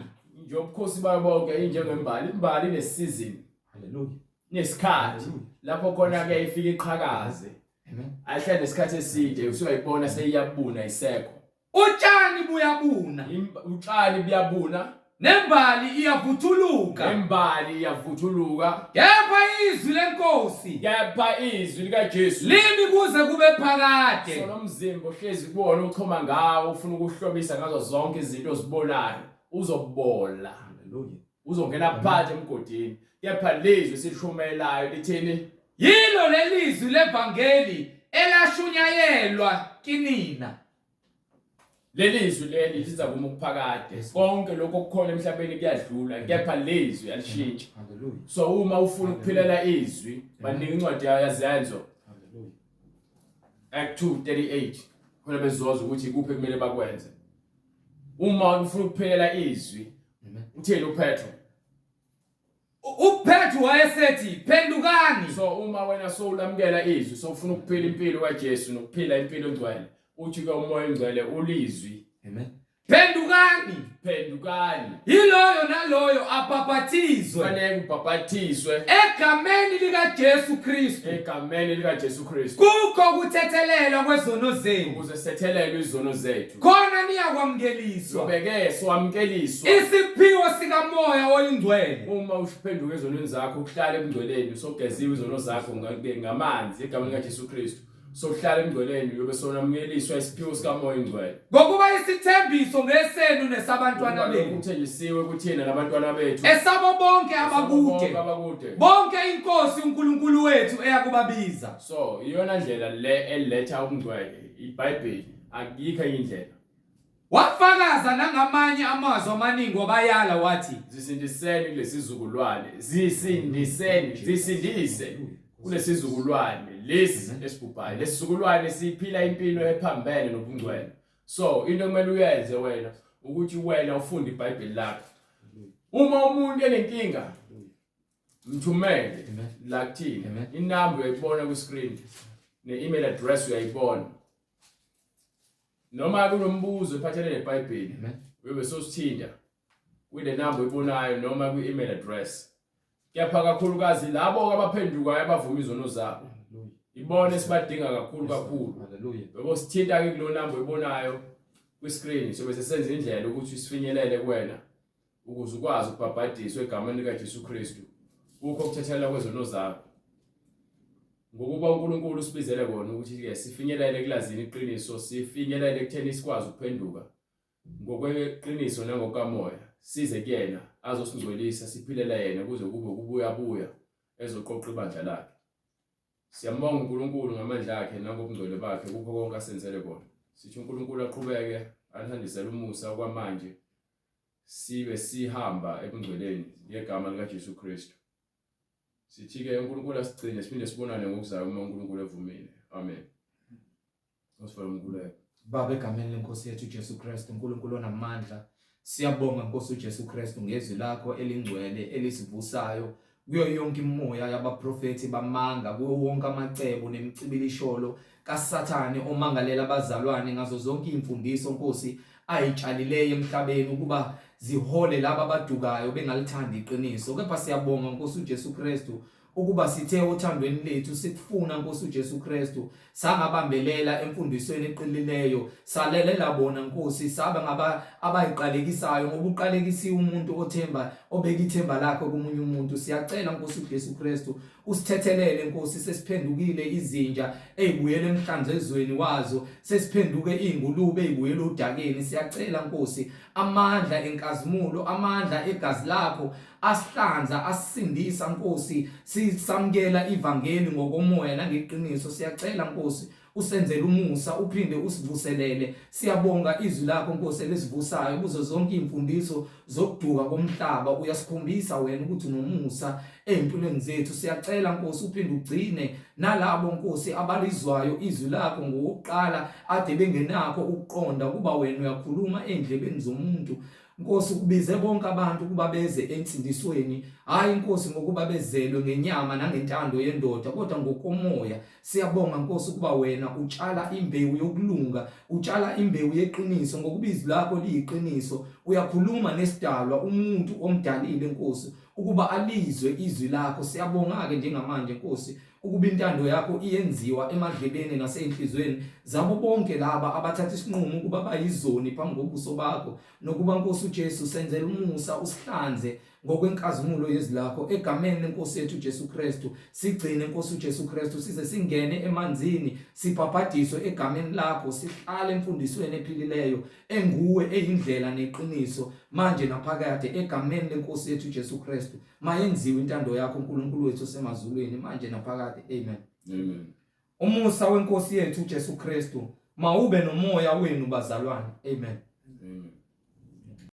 Ubukhosi bayo bonke injengembali. Imbali inesizini. Hallelujah. Nesikhathi lapho khona ke ifika iqhakaze. Amen. Ayihlala nesikhathi eside usuyayibona seyiyabuna isekho. Utshani buyabuna. Utshani buyabuna. Nembali iyavuthuluka. Kepha izwi lenkosi. Kepha izwi likaJesu limi kuze kube phakade. So nomzimba ohlezi kuwona uchoma ngawo ufuna ukuhlobisa ngazo zonke izinto ozibonayo uzobola. Hallelujah. Uzongena phakathi emgodini. Kepha lizwi silishumelayo lithini? Yilo lelizwi levangeli elashunyayelwa kinina. Lelizwi leli liza kuma ukuphakade. Konke lokho okukhona emhlabeni kuyadlula, kepha lezwi alishintsha. Hallelujah. So uma ufuna ukuphilela izwi, banika incwadi yazenzo. Hallelujah. Act 2:38. Khona bezozwa ukuthi kuphi kumele bakwenze. Uma ufuna ukuphilela izwi, utheni uPetro? uPetru wayesethi phendukani. So uma wena sowulamkela izwi, so ufuna ukuphila impilo kaJesu nokuphila impilo engcwele, uthi ke umoya engcwele ulizwi. Amen. Phendukani. Yiloyo naloyo abhaphathizwe. Fanele ubhaphathiswe egameni likaJesu Kristu. Kukho ukuthethelelwa kwezono zenu. Ukuze sethelelwe izono zethu. Khona niyakwamukeliswa. Sobeke sowamukeliswa. Isiphiwo sikamoya oyingcwele. Uma usiphenduka ezonweni zakho ukuhlala emngcweleni sogeziwe izono zakho ngamanzi egameni likaJesu Kristu. Sohlala emngcweleni uyobe sonamukeliswa isiphiwo sikamoya engcwele. Ngokuba isithembiso ngesenu nesabantwana bethu. Uthenjisiwe kuthina nabantwana bethu. Esabo bonke abakude. Bonke inkosi uNkulunkulu wethu eyakubabiza. So iyona ndlela le eletha ubungcwele. iBhayibheli akikho indlela. Wafakaza nangamanye amazwi amaningi wabayala wathi zisindiseni kulesizukulwane. Zisindise kulesizukulwane lesi esibhubhayo. Lesizukulwane siphila impilo ephambene nobungcwele. So into kumele uyenze wena ukuthi wena ufunde iBhayibheli lakho. Uma umuntu enenkinga mthumele la kuthina. Inamba uyayibona ku screen. Ne-email address uyayibona. Noma kunombuzo ephathelene neBhayibheli, uyobe sosithinta kule number oyibonayo noma ku-email address. Kepha kakhulukazi labo abaphendukayo abavuma izono zabo. ibona esibadinga kakhulu Hallelujah. yebo sithinta ke kulo number oyibonayo kwi-screen sobe sesenza indlela ukuthi sifinyelele kuwena ukuze ukwazi ukubhabhadiswa egameni likaJesu Kristu ukho kuthethela kwezono zakho ngokuba uNkulunkulu usibizele kona ukuthi ke sifinyelele kulazini iqiniso sifinyelele ekutheni sikwazi ukuphenduka ngokweqiniso nangokamoya size kuyena azosingcwelisa siphilela yena kuze kube ukubuya ezoqoqa ibandla lakhe. Siyambonga uNkulunkulu ngamandla akhe nangobungcwele bakhe kukho konke asenzele kona. Sithi uNkulunkulu aqhubeke alandisele umusa okwamanje sibe sihamba ebungcweleni ngegama likaJesu Kristu. Sithi ke uNkulunkulu asigcine siphinde sibonane ngokuzayo uma uNkulunkulu evumile. Amen. Ngosifela uNkulunkulu. Baba egameni lenkosi yethu Jesu Kristu uNkulunkulu onamandla siyabonga Nkosi uJesu Kristu ngezwi lakho elingcwele elisivusayo kuyo yonke imoya yabaprofeti bamanga kuyo wonke amacebo nemicibilisholo kaSathane omangalela abazalwane ngazo zonke imfundiso Nkosi ayitshalileyo emhlabeni ukuba zihole laba abadukayo bengalithandi iqiniso. Kepha siyabonga Nkosi uJesu Kristu ukuba sithe uthandweni lethu sikufuna Nkosi uJesu Kristu sangabambelela emfundisweni eqinileyo salelela bona Nkosi saba abayiqalekisayo ngoba uqalekisiwe umuntu obeka ithemba lakhe kumunye umuntu. Siyacela Nkosi uJesu Kristu usithethelele Nkosi sesiphendukile izinja ezibuyele emhlanzezweni wazo sesiphenduke izingulube ezibuyele udakeni. Siyacela Nkosi amandla enkazimulo amandla egazi lakho asihlanza asindisa Nkosi sisamkela ivangeli ngokomoya nangeqiniso. Siyacela Nkosi usenzele umusa uphinde usivuselele. Siyabonga izwi lakho Nkosi elisivusayo kuzo zonke imfundiso zokuduka komhlaba uyasikhombisa wena ukuthi unomusa empilweni zethu. Siyacela Nkosi uphinde ugcine nalabo Nkosi abalizwayo izwi lakho ngokuqala ade bengenakho ukuqonda kuba wena uyakhuluma endlebeni zomuntu. Nkosi kubize bonke abantu kuba beze ensindisweni hayi Nkosi ngokuba bezelwe ngenyama nangentando yendoda kodwa ngokomoya. Siyabonga Nkosi kuba wena utshala imbewu yokulunga utshala imbewu yeqiniso ngokuba izwi lakho liyiqiniso. Uyakhuluma nesidalwa umuntu omdalile Nkosi ukuba alizwe izwi lakho. Siyabonga ke njengamanje Nkosi ukuba intando yakho iyenziwa emadlebeni naseyinhlizweni zabo bonke laba abathatha isinqumo ukuba bayizoni phambi kobuso bakho nokuba Nkosi uJesu senzele umusa usihlanze ngokwenkazimulo yezwi lakho egameni lenkosi yethu Jesu Kristu. Sigcine Nkosi uJesu Kristu size singene emanzini sibhabhadiswe egameni lakho sihlale emfundisweni ephilileyo enguwe eyindlela neqiniso manje naphakade egameni lenkosi yethu Jesu Kristu. Mayenziwe intando yakho uNkulunkulu wethu semazulwini manje naphakade. Amen. Amen. Umusa wenkosi yethu Jesu Kristu mawube nomoya wenu bazalwane. Amen.